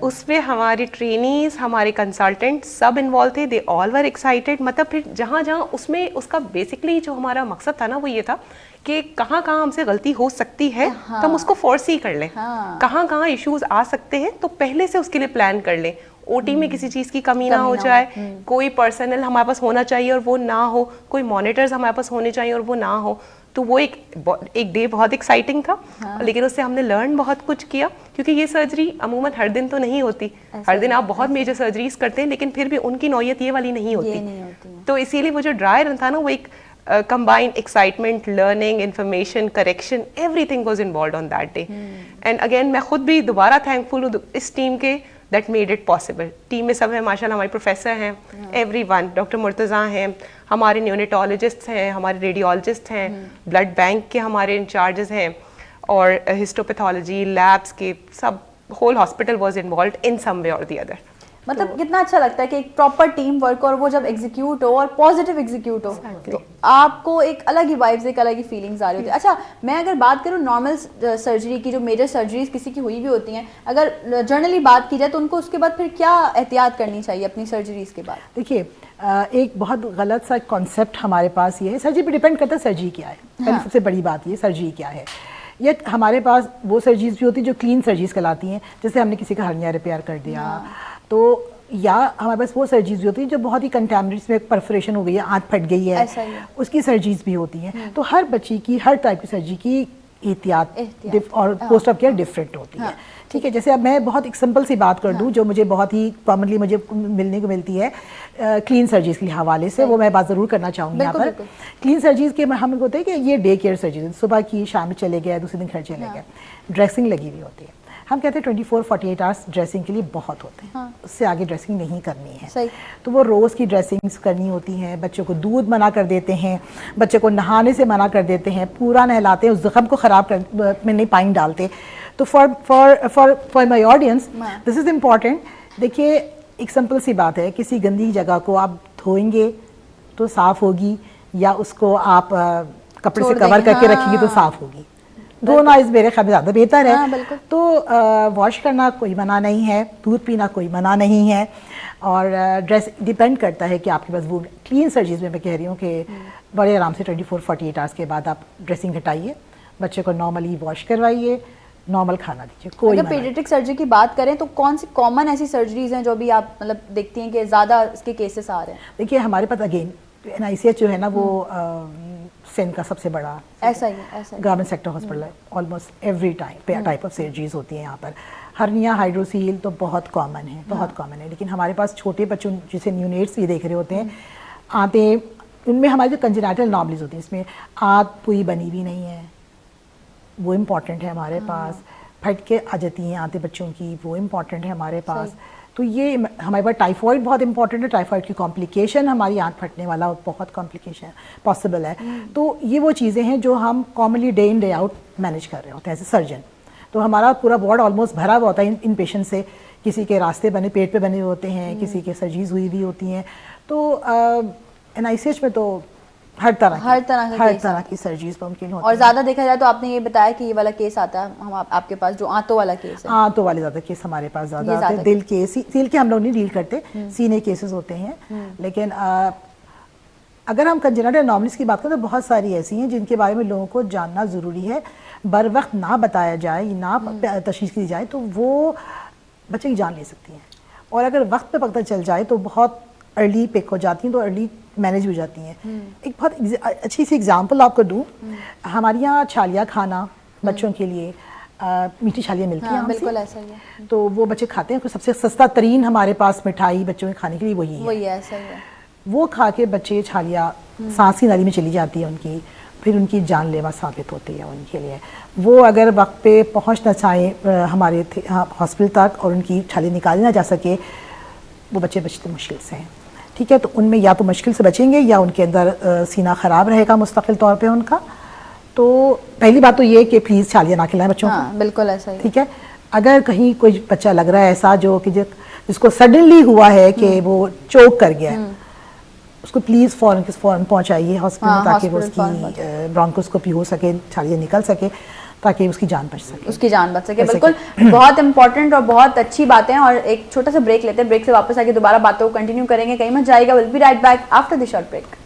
उसमें हमारी ट्रेनीज, हमारे कंसल्टेंट सब इन्वॉल्व थे। They all were excited. मतलब फिर जहाँ जहाँ उसमें उसका बेसिकली जो हमारा मकसद था ना वो ये था कि कहाँ कहाँ हमसे गलती हो सकती है तो हम उसको फोर्सी कर लें। कहाँ कहाँ इश्यूज आ सकते हैं तो पहले से उसके लिए प्लान कर लें। OT में किसी चीज़ की कमी ना हो जाए, कोई पर्सनल हमारे पास होना चाहिए और वो ना हो, कोई मॉनिटर्स हमारे पास होने चाहिए और वो ना हो। तो वो एक डे बहुत एक्साइटिंग था। लेकिन उससे हमने लर्न बहुत कुछ किया, क्योंकि ये सर्जरी अमूमन हर दिन तो नहीं होती। हर दिन आप बहुत मेजर सर्जरीज करते हैं, लेकिन फिर भी उनकी नौयत ये वाली नहीं होती। तो इसीलिए वो जो ड्राई रन था ना, वो एक combined excitement, learning, information, correction, everything was involved on that day. And again, मैं खुद भी दोबारा thankful हूँ इस टीम के that made it possible. Team में सब है माशाल्लाह, हमारे प्रोफेसर हैं, everyone, डॉक्टर मुर्तज़ा हैं, हमारे न्यूनेटोलॉजिस्ट हैं, हमारे रेडियोलॉजिस्ट हैं, ब्लड बैंक के हमारे इंचार्जेस हैं, और हिस्टोपैथोलॉजी लैब्स के सब, whole hospital was involved in some way और द अदर। मतलब कितना अच्छा लगता है कि एक प्रॉपर टीम वर्क, और वो जब एग्जीक्यूट हो और पॉजिटिव एग्जीक्यूट हो, तो आपको एक अलग ही वाइब्स, एक अलग ही फीलिंग्स आ रही होती है। अच्छा, मैं अगर बात करूँ नॉर्मल सर्जरी की, जो मेजर सर्जरीज किसी की हुई भी होती हैं, अगर जनरली बात की जाए तो उनको उसके बाद फिर क्या एहतियात करनी चाहिए अपनी सर्जरीज के बाद? देखिए, एक बहुत गलत सा कॉन्सेप्ट हमारे पास ये है, सर्जरी पे डिपेंड करता है सर्जरी क्या है। पहले सबसे बड़ी बात ये सर्जरी क्या है। ये हमारे पास वो सर्जरीज भी होती हैं जो क्लीन सर्जरीज कहलाती हैं, जैसे हमने किसी का हर्निया रिपेयर कर दिया, तो या हमारे पास वो सर्जरीज भी होती हैं जो बहुत ही कंटैमिनेट्स में परफोरेशन हो गई है, आंत फट गई है, उसकी सर्जरीज भी होती हैं। तो हर बच्ची की हर टाइप की सर्जरी की एहतियात और पोस्ट ऑफ केयर डिफरेंट होती है। ठीक है, जैसे अब मैं बहुत एक सिंपल सी बात कर दूं जो मुझे बहुत ही कॉमनली मुझे मिलने को मिलती है क्लीन सर्जरीज के हवाले से, वो मैं बात ज़रूर करना चाहूँगी यहाँ पर। क्लीन सर्जरीज के हम होते हैं कि ये डे केयर सर्जरीज, सुबह की शाम में चले गए, दूसरे दिन घर चले गए, ड्रेसिंग लगी हुई होती है। हम कहते हैं 24-48 आवर्स ड्रेसिंग के लिए बहुत होते हैं, उससे आगे ड्रेसिंग नहीं करनी है। तो वो रोज़ की ड्रेसिंग्स करनी होती हैं। बच्चों को दूध मना कर देते हैं, बच्चे को नहाने से मना कर देते हैं, पूरा नहलाते हैं, उस जख्म को ख़राब कर में नहीं पानी डालते। तो for my audience this is important. देखिए, एक सिंपल सी बात है, किसी गंदी जगह को आप धोएंगे तो साफ़ होगी, या उसको आप कपड़े से कवर करके रखेंगे तो साफ़ होगी। धोना इस मेरे ख्याल में ज़्यादा बेहतर है। तो वॉश करना कोई मना नहीं है, दूध पीना कोई मना नहीं है, और ड्रेस डिपेंड करता है कि आपके पास वो क्लीन सर्जरीज में मैं कह रही हूँ कि बड़े आराम से 24-48 आवर्स के बाद आप ड्रेसिंग हटाइए, बच्चे को नॉर्मली वॉश करवाइए, नॉर्मल खाना दीजिए। कोई अगर पीडियाट्रिक सर्जरी की बात करें तो कौन सी कॉमन ऐसी सर्जरीज हैं जो भी आप मतलब देखती हैं कि ज़्यादा इसके केसेस आ रहे हैं? देखिए, हमारे पास अगेन NICH जो है ना, वो सिंध का सबसे बड़ा ऐसा ही गवर्नमेंट सेक्टर हॉस्पिटल है। Almost every type of surgeries होती हैं यहाँ पर। हर्निया, हाइड्रोसील तो बहुत कॉमन है, बहुत कॉमन है। लेकिन हमारे पास छोटे बच्चों जिसे न्यूनेट्स ये देख रहे होते हैं आते, उनमें हमारी जो कंजेनाइटल एनॉमलीज होती हैं, इसमें आंत पूरी बनी भी नहीं है, वो इम्पॉर्टेंट है हमारे पास। फट के आ जाती हैं आंतें बच्चों की, वो इम्पॉर्टेंट है हमारे पास। तो ये हमारे पास टाइफॉइड बहुत इंपॉर्टेंट है, टाइफॉइड की कॉम्प्लिकेशन, हमारी आंत फटने वाला बहुत कॉम्प्लिकेशन पॉसिबल है। तो ये वो चीज़ें हैं जो हम commonly day in day out manage कर रहे होते हैं एज ए सर्जन। तो हमारा पूरा वार्ड ऑलमोस्ट भरा हुआ होता है इन पेशेंट से। किसी के रास्ते बने, पेट पे बने हुए होते हैं, किसी के सर्जरीज हुई भी होती हैं। तो NICH में तो हर तरह की सर्जरीज मुमकिन होती है। और ज़्यादा देखा जाए तो आपने ये बताया कि ये वाला केस आता है हम आपके पास, जो आंतों वाला केस है। आंतों वाले ज़्यादा केस हमारे पास ज़्यादा आते हैं। दिल के हम लोग नहीं डील करते, सीने केसेस होते हैं। लेकिन अगर हम कंजेनिटल एनॉमलीज की बात करें तो बहुत सारी ऐसी हैं जिनके बारे में लोगों को जानना ज़रूरी है। बर वक्त ना बताया जाए, ना तशख़ीस की जाए तो वो बच्चे की जान ले सकती हैं। और अगर वक्त पे पता चल जाए तो बहुत अर्ली पिक हो जाती हैं, तो अर्ली मैनेज हो जाती हैं। एक बहुत अच्छी सी एग्जांपल आपको दूं, हमारे यहाँ छालिया खाना बच्चों के लिए मीठी छालियाँ मिलती हैं। बिल्कुल ऐसा ही है। तो वो बच्चे खाते हैं। सबसे सस्ता तरीन हमारे पास मिठाई बच्चों के खाने के लिए वही है। ऐसा ही है। वो खा के बच्चे छालिया सांस की नाली में चली जाती है उनकी, फिर उनकी जानलेवा साबित होती है उनके लिए। वो अगर वक्त पे पहुँच ना चाहें हमारे हॉस्पिटल तक और उनकी छालियाँ निकाली ना जा सके, वो बच्चे बचते मुश्किल से हैं। ठीक है, तो उनमें या तो मुश्किल से बचेंगे या उनके अंदर सीना ख़राब रहेगा मुस्तकिल तौर पे उनका। तो पहली बात तो ये कि प्लीज़ छालियाँ ना खिलाएं बच्चों को। बिल्कुल ऐसा ही। ठीक है, अगर कहीं कोई बच्चा लग रहा है ऐसा जो कि जिसको सडनली हुआ है कि वो चोक कर गया है, उसको प्लीज़ फ़ौरन पहुँचाइए हॉस्पिटल में, ताकि वो उसकी ब्रोंकोस्कोपी हो सके, छालियाँ निकल सके, ताकि उसकी जान बच सके। बिल्कुल, बहुत इंपॉर्टेंट और बहुत अच्छी बातें हैं। और एक छोटा सा ब्रेक लेते हैं, ब्रेक से वापस आके दोबारा बातों को कंटिन्यू करेंगे, कहीं मत जाइएगा। Will be right back after the short break.